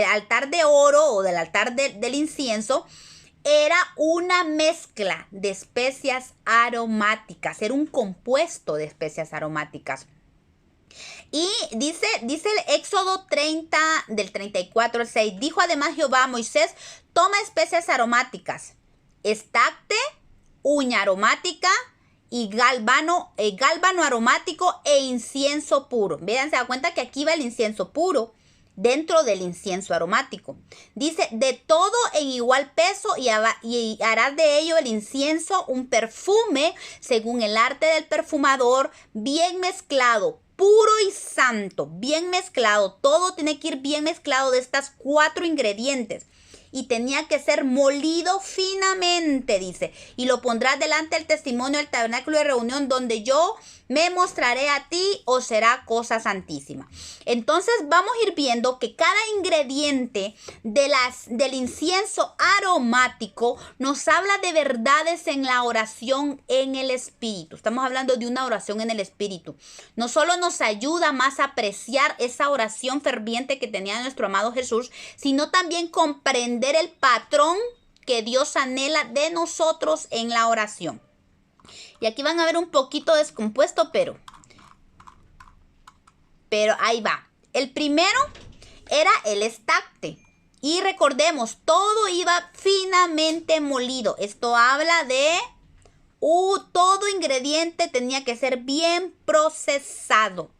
altar de oro o del altar del incienso, era una mezcla de especias aromáticas, era un compuesto de especias aromáticas. Y dice el Éxodo 30, del 34 al 6, dijo además Jehová a Moisés, toma especias aromáticas, estacte, uña aromática y gálbano aromático e incienso puro. Vean, se da cuenta que aquí va el incienso puro dentro del incienso aromático. Dice, de todo en igual peso y harás de ello el incienso un perfume según el arte del perfumador, bien mezclado, puro y santo, bien mezclado. Todo tiene que ir bien mezclado de estas 4 ingredientes. Y tenía que ser molido finamente, dice. Y lo pondrás delante del testimonio del tabernáculo de reunión, donde yo me mostraré a ti, o será cosa santísima. Entonces vamos a ir viendo que cada ingrediente del incienso aromático nos habla de verdades en la oración en el Espíritu. Estamos hablando de una oración en el Espíritu. No solo nos ayuda más a apreciar esa oración ferviente que tenía nuestro amado Jesús, sino también comprender el patrón que Dios anhela de nosotros en la oración. Y aquí van a ver un poquito descompuesto, pero ahí va. El primero era el estacte. Y recordemos, todo iba finamente molido. Esto habla de todo ingrediente tenía que ser bien procesado.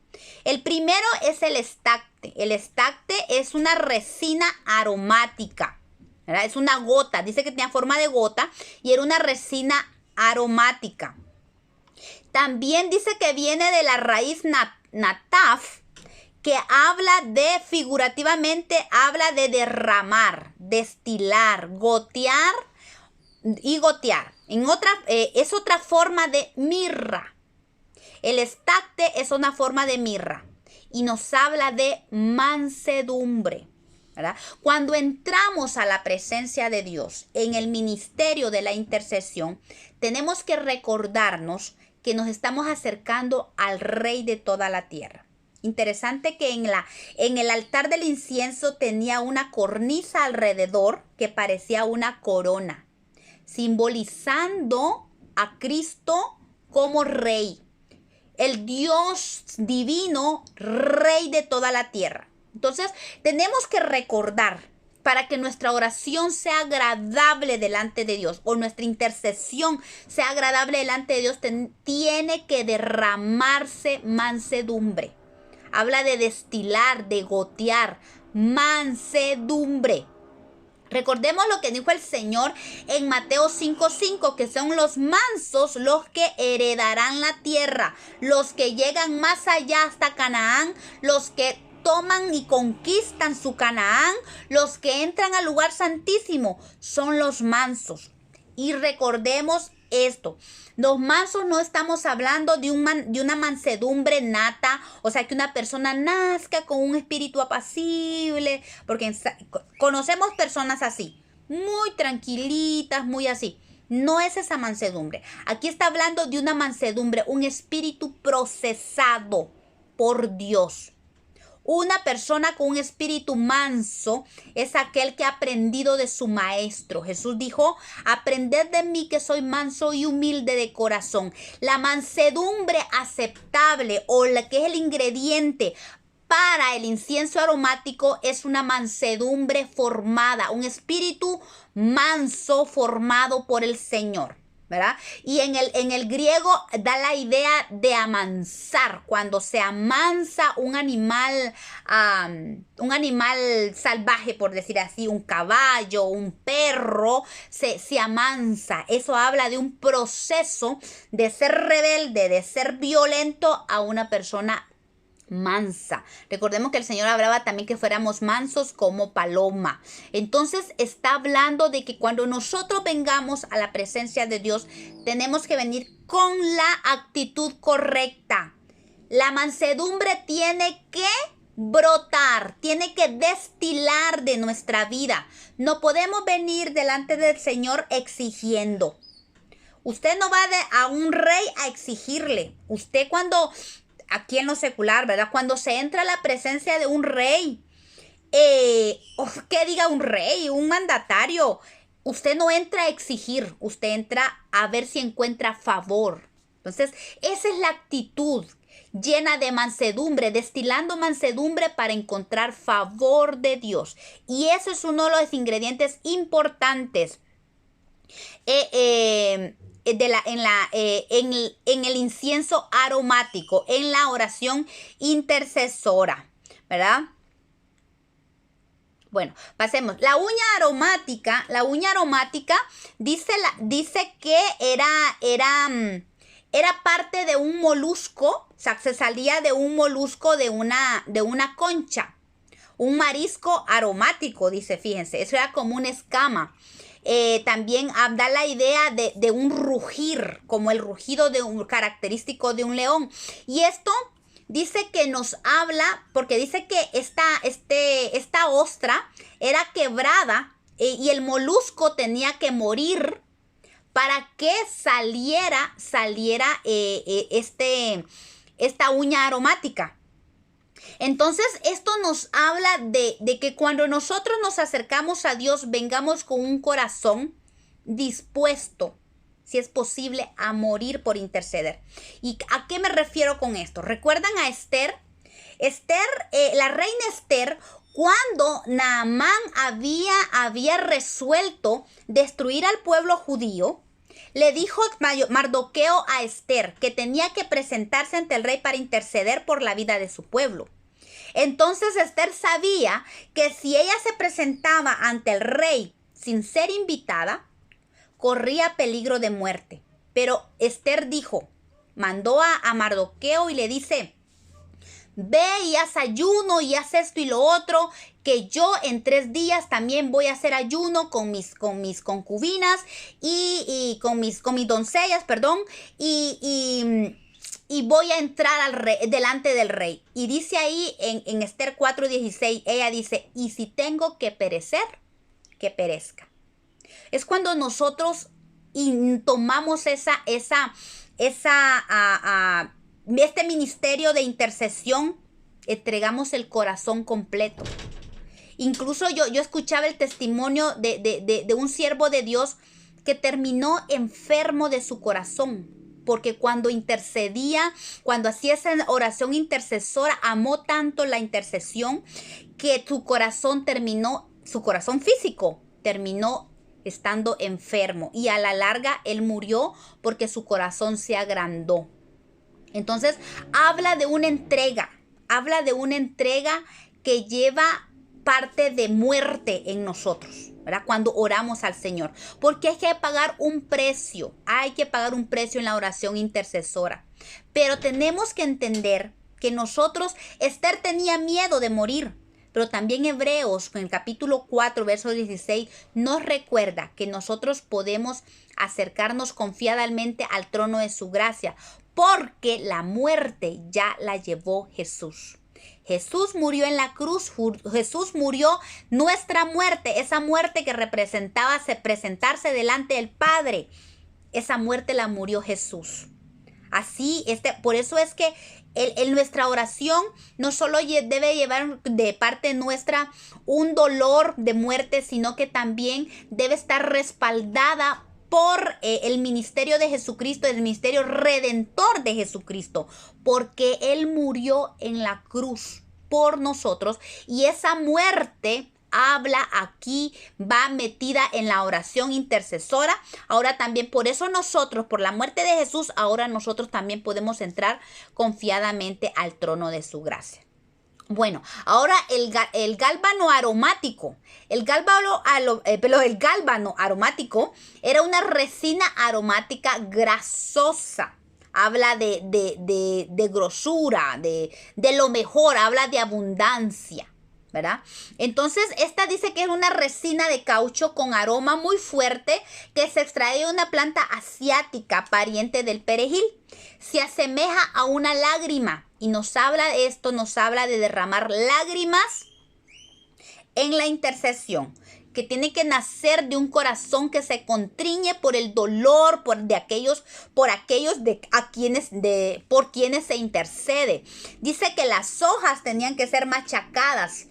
El primero es el estacte. El estacte es una resina aromática, ¿verdad? Es una gota. Dice que tenía forma de gota y era una resina aromática. También dice que viene de la raíz nataf, que figurativamente habla de derramar, destilar, gotear y gotear. Es otra forma de mirra. El estacte es una forma de mirra y nos habla de mansedumbre, ¿verdad? Cuando entramos a la presencia de Dios en el ministerio de la intercesión, tenemos que recordarnos que nos estamos acercando al Rey de toda la tierra. Interesante que en el altar del incienso tenía una cornisa alrededor que parecía una corona, simbolizando a Cristo como Rey, el Dios divino, Rey de toda la tierra. Entonces, tenemos que recordar, para que nuestra oración sea agradable delante de Dios, o nuestra intercesión sea agradable delante de Dios, tiene que derramarse mansedumbre. Habla de destilar, de gotear, mansedumbre. Recordemos lo que dijo el Señor en Mateo 5:5, que son los mansos los que heredarán la tierra, los que llegan más allá hasta Canaán, los que toman y conquistan su Canaán, los que entran al lugar santísimo, son los mansos. Y recordemos esto. Los mansos no estamos hablando de una mansedumbre nata, o sea, que una persona nazca con un espíritu apacible, porque conocemos personas así, muy tranquilitas, muy así. No es esa mansedumbre. Aquí está hablando de una mansedumbre, un espíritu procesado por Dios. Una persona con un espíritu manso es aquel que ha aprendido de su maestro. Jesús dijo, aprended de mí que soy manso y humilde de corazón. La mansedumbre aceptable o la que es el ingrediente para el incienso aromático es una mansedumbre formada, un espíritu manso formado por el Señor. ¿Verdad? Y en el griego da la idea de amansar. Cuando se amansa un animal salvaje, por decir así, un caballo, un perro, se amansa. Eso habla de un proceso de ser rebelde, de ser violento a una persona mansa. Recordemos que el Señor hablaba también que fuéramos mansos como paloma. Entonces está hablando de que cuando nosotros vengamos a la presencia de Dios, tenemos que venir con la actitud correcta. La mansedumbre tiene que brotar, tiene que destilar de nuestra vida. No podemos venir delante del Señor exigiendo. Usted no va a un rey a exigirle. Usted cuando aquí en lo secular, ¿verdad? Cuando se entra a la presencia de un rey, ¿qué diga un rey? Un mandatario. Usted no entra a exigir, usted entra a ver si encuentra favor. Entonces, esa es la actitud llena de mansedumbre, destilando mansedumbre para encontrar favor de Dios. Y eso es uno de los ingredientes importantes en el incienso aromático, en la oración intercesora, ¿verdad? Bueno, pasemos. La uña aromática dice que era parte de un molusco, o sea, se salía de un molusco de una concha, un marisco aromático, dice, fíjense, eso era como una escama. También da la idea de un rugir, como el rugido característico de un león. Y esto dice que nos habla, porque dice que esta ostra era quebrada y el molusco tenía que morir para que saliera esta uña aromática. Entonces, esto nos habla de que cuando nosotros nos acercamos a Dios, vengamos con un corazón dispuesto, si es posible, a morir por interceder. ¿Y a qué me refiero con esto? ¿Recuerdan a Esther? La reina Esther, cuando Naamán había resuelto destruir al pueblo judío, le dijo Mardoqueo a Esther que tenía que presentarse ante el rey para interceder por la vida de su pueblo. Entonces Esther sabía que si ella se presentaba ante el rey sin ser invitada, corría peligro de muerte. Pero Esther mandó a Mardoqueo y le dice, ve y haz ayuno y haz esto y lo otro, que yo en 3 días también voy a hacer ayuno con mis concubinas y con mis doncellas, perdón, y voy a entrar delante del rey. Y dice ahí en Esther 4:16, ella dice, y si tengo que perecer, que perezca. Es cuando nosotros tomamos este ministerio de intercesión, entregamos el corazón completo. Incluso yo escuchaba el testimonio de un siervo de Dios que terminó enfermo de su corazón, porque cuando intercedía, cuando hacía esa oración intercesora, amó tanto la intercesión que su corazón físico terminó estando enfermo, y a la larga él murió porque su corazón se agrandó. Entonces habla de una entrega que lleva parte de muerte en nosotros, ¿verdad? Cuando oramos al Señor, porque hay que pagar un precio en la oración intercesora. Pero tenemos que entender que Esther tenía miedo de morir, Pero también Hebreos, en el capítulo 4, verso 16, nos recuerda que nosotros podemos acercarnos confiadamente al trono de su gracia, porque la muerte ya la llevó Jesús. Jesús murió en la cruz, Jesús murió nuestra muerte, esa muerte que representaba presentarse delante del Padre. Esa muerte la murió Jesús. Así, por eso es que en nuestra oración no solo debe llevar de parte nuestra un dolor de muerte, sino que también debe estar respaldada por el ministerio de Jesucristo, el ministerio redentor de Jesucristo, porque Él murió en la cruz por nosotros y esa muerte habla aquí, va metida en la oración intercesora. Ahora también por eso nosotros, por la muerte de Jesús, ahora nosotros también podemos entrar confiadamente al trono de su gracia. Bueno, ahora el gálbano aromático. El gálbano aromático era una resina aromática grasosa. Habla de grosura, de lo mejor, habla de abundancia, ¿verdad? Entonces, esta dice que es una resina de caucho con aroma muy fuerte que se extrae de una planta asiática, pariente del perejil. Se asemeja a una lágrima y nos habla de derramar lágrimas en la intercesión, que tiene que nacer de un corazón que se contriñe por el dolor por quienes se intercede. Dice que las hojas tenían que ser machacadas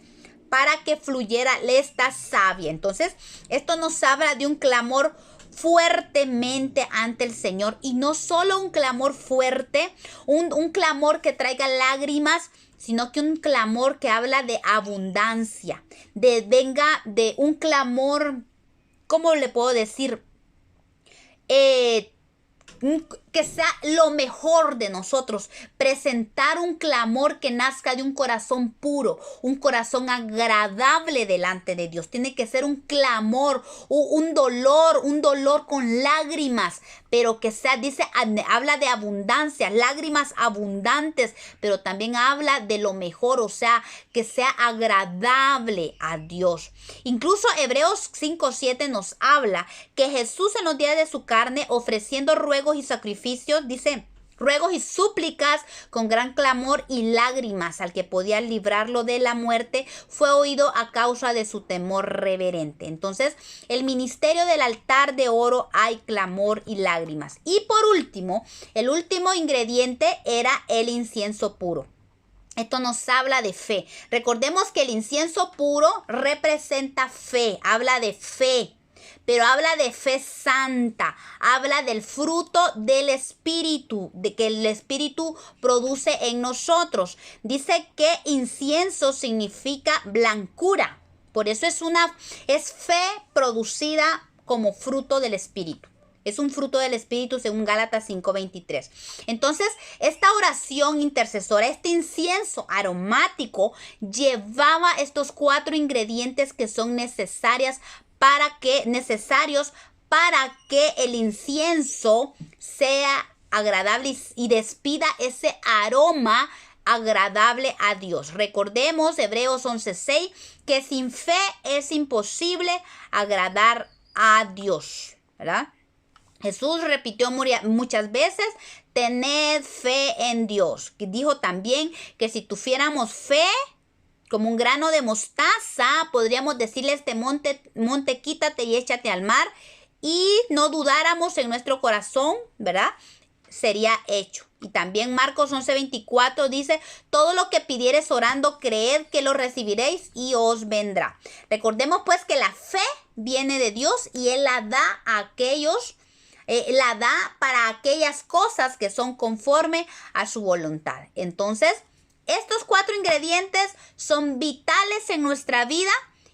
para que fluyera esta savia. Entonces, esto nos habla de un clamor fuertemente ante el Señor, y no solo un clamor fuerte, un clamor que traiga lágrimas, sino que un clamor que habla de abundancia, venga de un clamor, ¿cómo le puedo decir? Que sea lo mejor de nosotros, presentar un clamor que nazca de un corazón puro, un corazón agradable delante de Dios. Tiene que ser un clamor, un dolor con lágrimas, pero que sea, habla de abundancia, lágrimas abundantes, pero también habla de lo mejor, o sea, que sea agradable a Dios. Incluso Hebreos 5:7 nos habla que Jesús en los días de su carne, ofreciendo ruegos y sacrificios, dice, ruegos y súplicas con gran clamor y lágrimas al que podía librarlo de la muerte, fue oído a causa de su temor reverente. Entonces, el ministerio del altar de oro, hay clamor y lágrimas. Y por último, el último ingrediente era el incienso puro. Esto nos habla de fe. Recordemos que el incienso puro representa fe, habla de fe. Pero habla de fe santa, habla del fruto del Espíritu, de que el Espíritu produce en nosotros. Dice que incienso significa blancura, por eso es fe producida como fruto del Espíritu. Es un fruto del Espíritu según Gálatas 5:23. Entonces, esta oración intercesora, este incienso aromático, llevaba estos 4 ingredientes que son necesarios para que el incienso sea agradable y despida ese aroma agradable a Dios. Recordemos Hebreos 11:6, que sin fe es imposible agradar a Dios, ¿verdad? Jesús repitió muchas veces, tened fe en Dios. Dijo también que si tuviéramos fe como un grano de mostaza, podríamos decirle a este monte, quítate y échate al mar, y no dudáramos en nuestro corazón, ¿verdad? Sería hecho. Y también Marcos 11:24 dice, todo lo que pidiereis orando, creed que lo recibiréis y os vendrá. Recordemos pues que la fe viene de Dios y Él la da para aquellas cosas que son conforme a su voluntad. Entonces, estos 4 ingredientes son vitales en nuestra vida,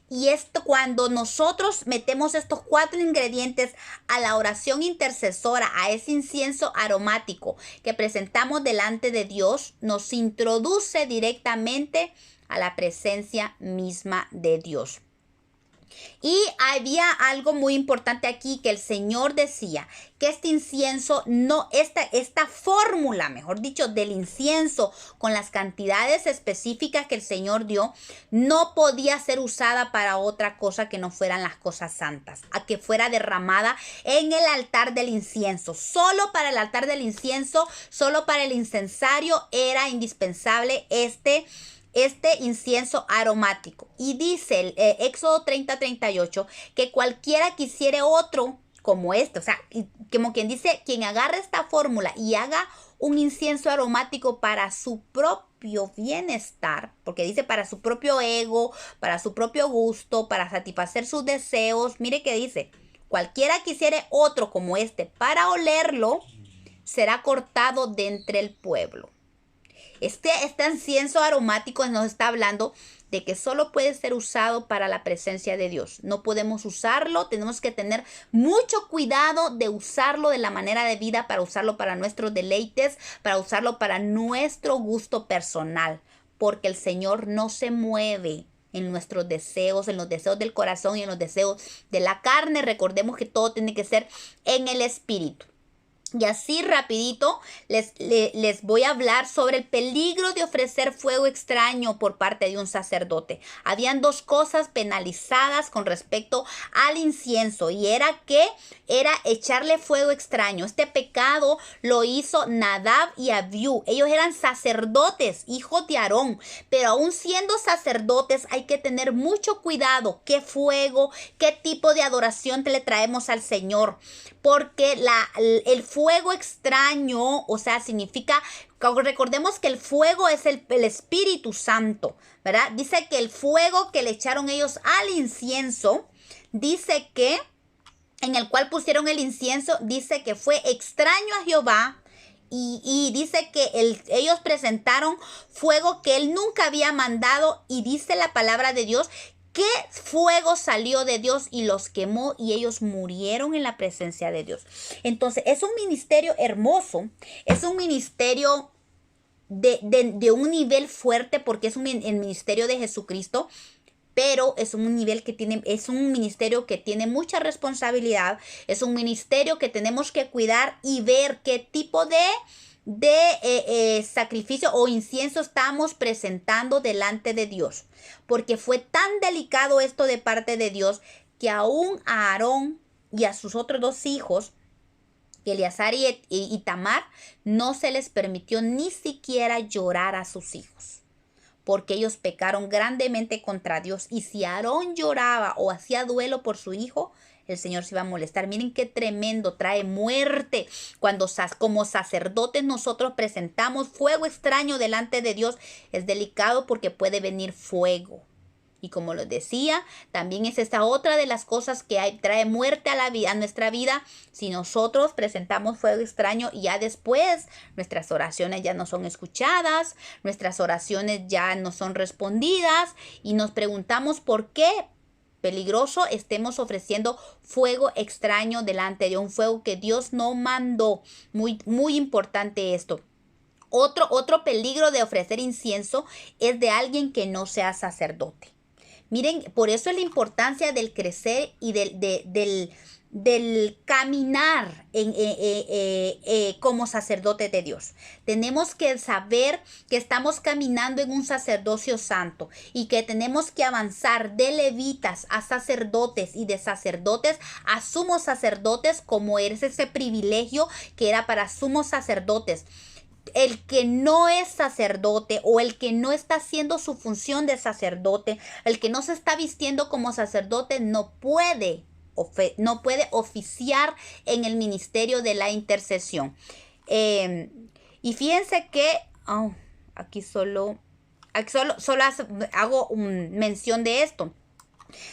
y cuando nosotros metemos estos 4 ingredientes a la oración intercesora, a ese incienso aromático que presentamos delante de Dios, nos introduce directamente a la presencia misma de Dios. Y había algo muy importante aquí que el Señor decía, que este incienso, esta fórmula, mejor dicho, del incienso con las cantidades específicas que el Señor dio, no podía ser usada para otra cosa que no fueran las cosas santas, a que fuera derramada en el altar del incienso. Solo para el altar del incienso, solo para el incensario era indispensable este incienso aromático. Y dice el Éxodo 30:38 que cualquiera que hiciere otro como este, o sea, como quien dice, quien agarre esta fórmula y haga un incienso aromático para su propio bienestar, porque dice para su propio ego, para su propio gusto, para satisfacer sus deseos. Mire que dice, cualquiera que hiciere otro como este para olerlo, será cortado de entre el pueblo. Este incienso aromático nos está hablando de que solo puede ser usado para la presencia de Dios. No podemos usarlo, tenemos que tener mucho cuidado de usarlo de la manera de vida, para usarlo para nuestros deleites, para usarlo para nuestro gusto personal, porque el Señor no se mueve en nuestros deseos, en los deseos del corazón y en los deseos de la carne. Recordemos que todo tiene que ser en el espíritu. Y así rapidito les voy a hablar sobre el peligro de ofrecer fuego extraño por parte de un sacerdote. Habían dos cosas penalizadas con respecto al incienso, y era echarle fuego extraño. Este pecado lo hizo Nadab y Abiú. Ellos eran sacerdotes, hijos de Aarón, pero aún siendo sacerdotes hay que tener mucho cuidado qué fuego, qué tipo de adoración le traemos al Señor, porque el fuego extraño, o sea, significa, recordemos que el fuego es el Espíritu Santo, ¿verdad? Dice que el fuego que le echaron ellos al incienso, dice que, en el cual pusieron el incienso, dice que fue extraño a Jehová. Y dice que ellos presentaron fuego que él nunca había mandado, y dice la palabra de Dios que fuego salió de Dios y los quemó, y ellos murieron en la presencia de Dios. Entonces es un ministerio hermoso, es un ministerio de un nivel fuerte, porque es el ministerio de Jesucristo, pero es un ministerio que tiene mucha responsabilidad, es un ministerio que tenemos que cuidar y ver qué tipo de sacrificio o incienso estamos presentando delante de Dios, porque fue tan delicado esto de parte de Dios que aún a Aarón y a sus otros dos hijos, Eleazar y Tamar, no se les permitió ni siquiera llorar a sus hijos, porque ellos pecaron grandemente contra Dios. Y si Aarón lloraba o hacía duelo por su hijo, el Señor se iba a molestar. Miren qué tremendo, trae muerte. Cuando como sacerdotes nosotros presentamos fuego extraño delante de Dios, es delicado porque puede venir fuego. Y como les decía, también es esta otra de las cosas que trae muerte a nuestra vida. Si nosotros presentamos fuego extraño, y ya después nuestras oraciones ya no son escuchadas, nuestras oraciones ya no son respondidas, y nos preguntamos por qué peligroso estemos ofreciendo fuego extraño delante de un fuego que Dios no mandó. Muy, muy importante esto. Otro peligro de ofrecer incienso es de alguien que no sea sacerdote. Miren, por eso es la importancia del crecer y del caminar como sacerdote de Dios. Tenemos que saber que estamos caminando en un sacerdocio santo, y que tenemos que avanzar de levitas a sacerdotes, y de sacerdotes a sumos sacerdotes, como es ese privilegio que era para sumos sacerdotes. El que no es sacerdote, o el que no está haciendo su función de sacerdote, el que no se está vistiendo como sacerdote, no puede oficiar en el ministerio de la intercesión. Y fíjense que aquí solo hago mención de esto,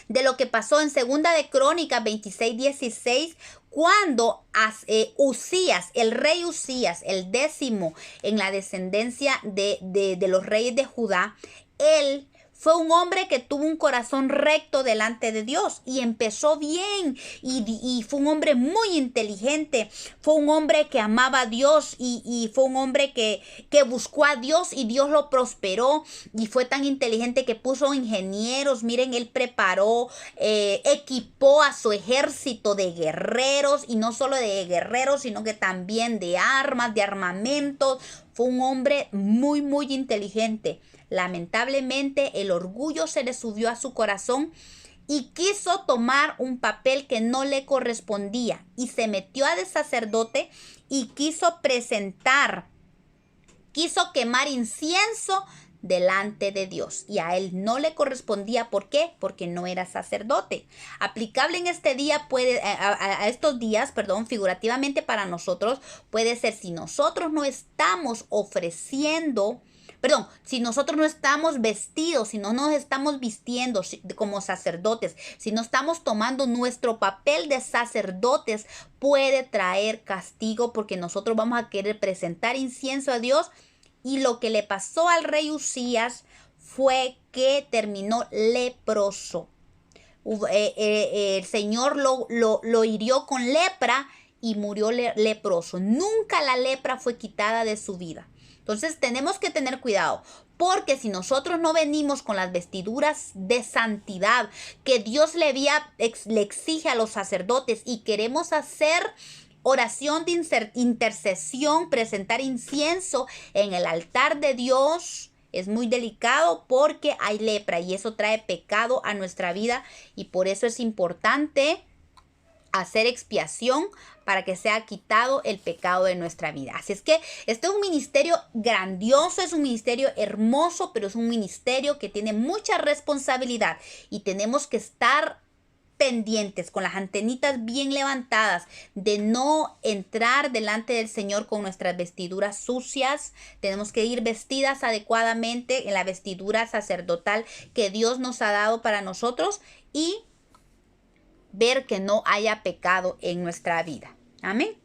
de lo que pasó en Segunda de Crónicas 26:16, cuando Usías, el rey Usías, el 10º en la descendencia de los reyes de Judá, él Fue un hombre que tuvo un corazón recto delante de Dios y empezó bien y fue un hombre muy inteligente. Fue un hombre que amaba a Dios y fue un hombre que buscó a Dios y Dios lo prosperó y fue tan inteligente que puso ingenieros. Miren, él preparó, equipó a su ejército de guerreros y no solo de guerreros, sino que también de armas, de armamentos. Fue un hombre muy, muy inteligente. Lamentablemente, el orgullo se le subió a su corazón y quiso tomar un papel que no le correspondía y se metió de sacerdote y quiso quemar incienso delante de Dios y a él no le correspondía. ¿Por qué? Porque no era sacerdote. Aplicable en este día a estos días, figurativamente para nosotros puede ser si nosotros no estamos si nosotros no estamos vestidos, si no nos estamos vistiendo como sacerdotes, si no estamos tomando nuestro papel de sacerdotes, puede traer castigo porque nosotros vamos a querer presentar incienso a Dios. Y lo que le pasó al rey Usías fue que terminó leproso. El Señor lo hirió con lepra y murió leproso. Nunca la lepra fue quitada de su vida. Entonces tenemos que tener cuidado, porque si nosotros no venimos con las vestiduras de santidad que Dios le exige a los sacerdotes y queremos hacer oración de intercesión, presentar incienso en el altar de Dios, es muy delicado porque hay lepra y eso trae pecado a nuestra vida y por eso es importante hacer expiación para que sea quitado el pecado de nuestra vida. Así es que este es un ministerio grandioso, es un ministerio hermoso, pero es un ministerio que tiene mucha responsabilidad y tenemos que estar pendientes, con las antenitas bien levantadas, de no entrar delante del Señor con nuestras vestiduras sucias. Tenemos que ir vestidas adecuadamente en la vestidura sacerdotal que Dios nos ha dado para nosotros y ver que no haya pecado en nuestra vida. Amén.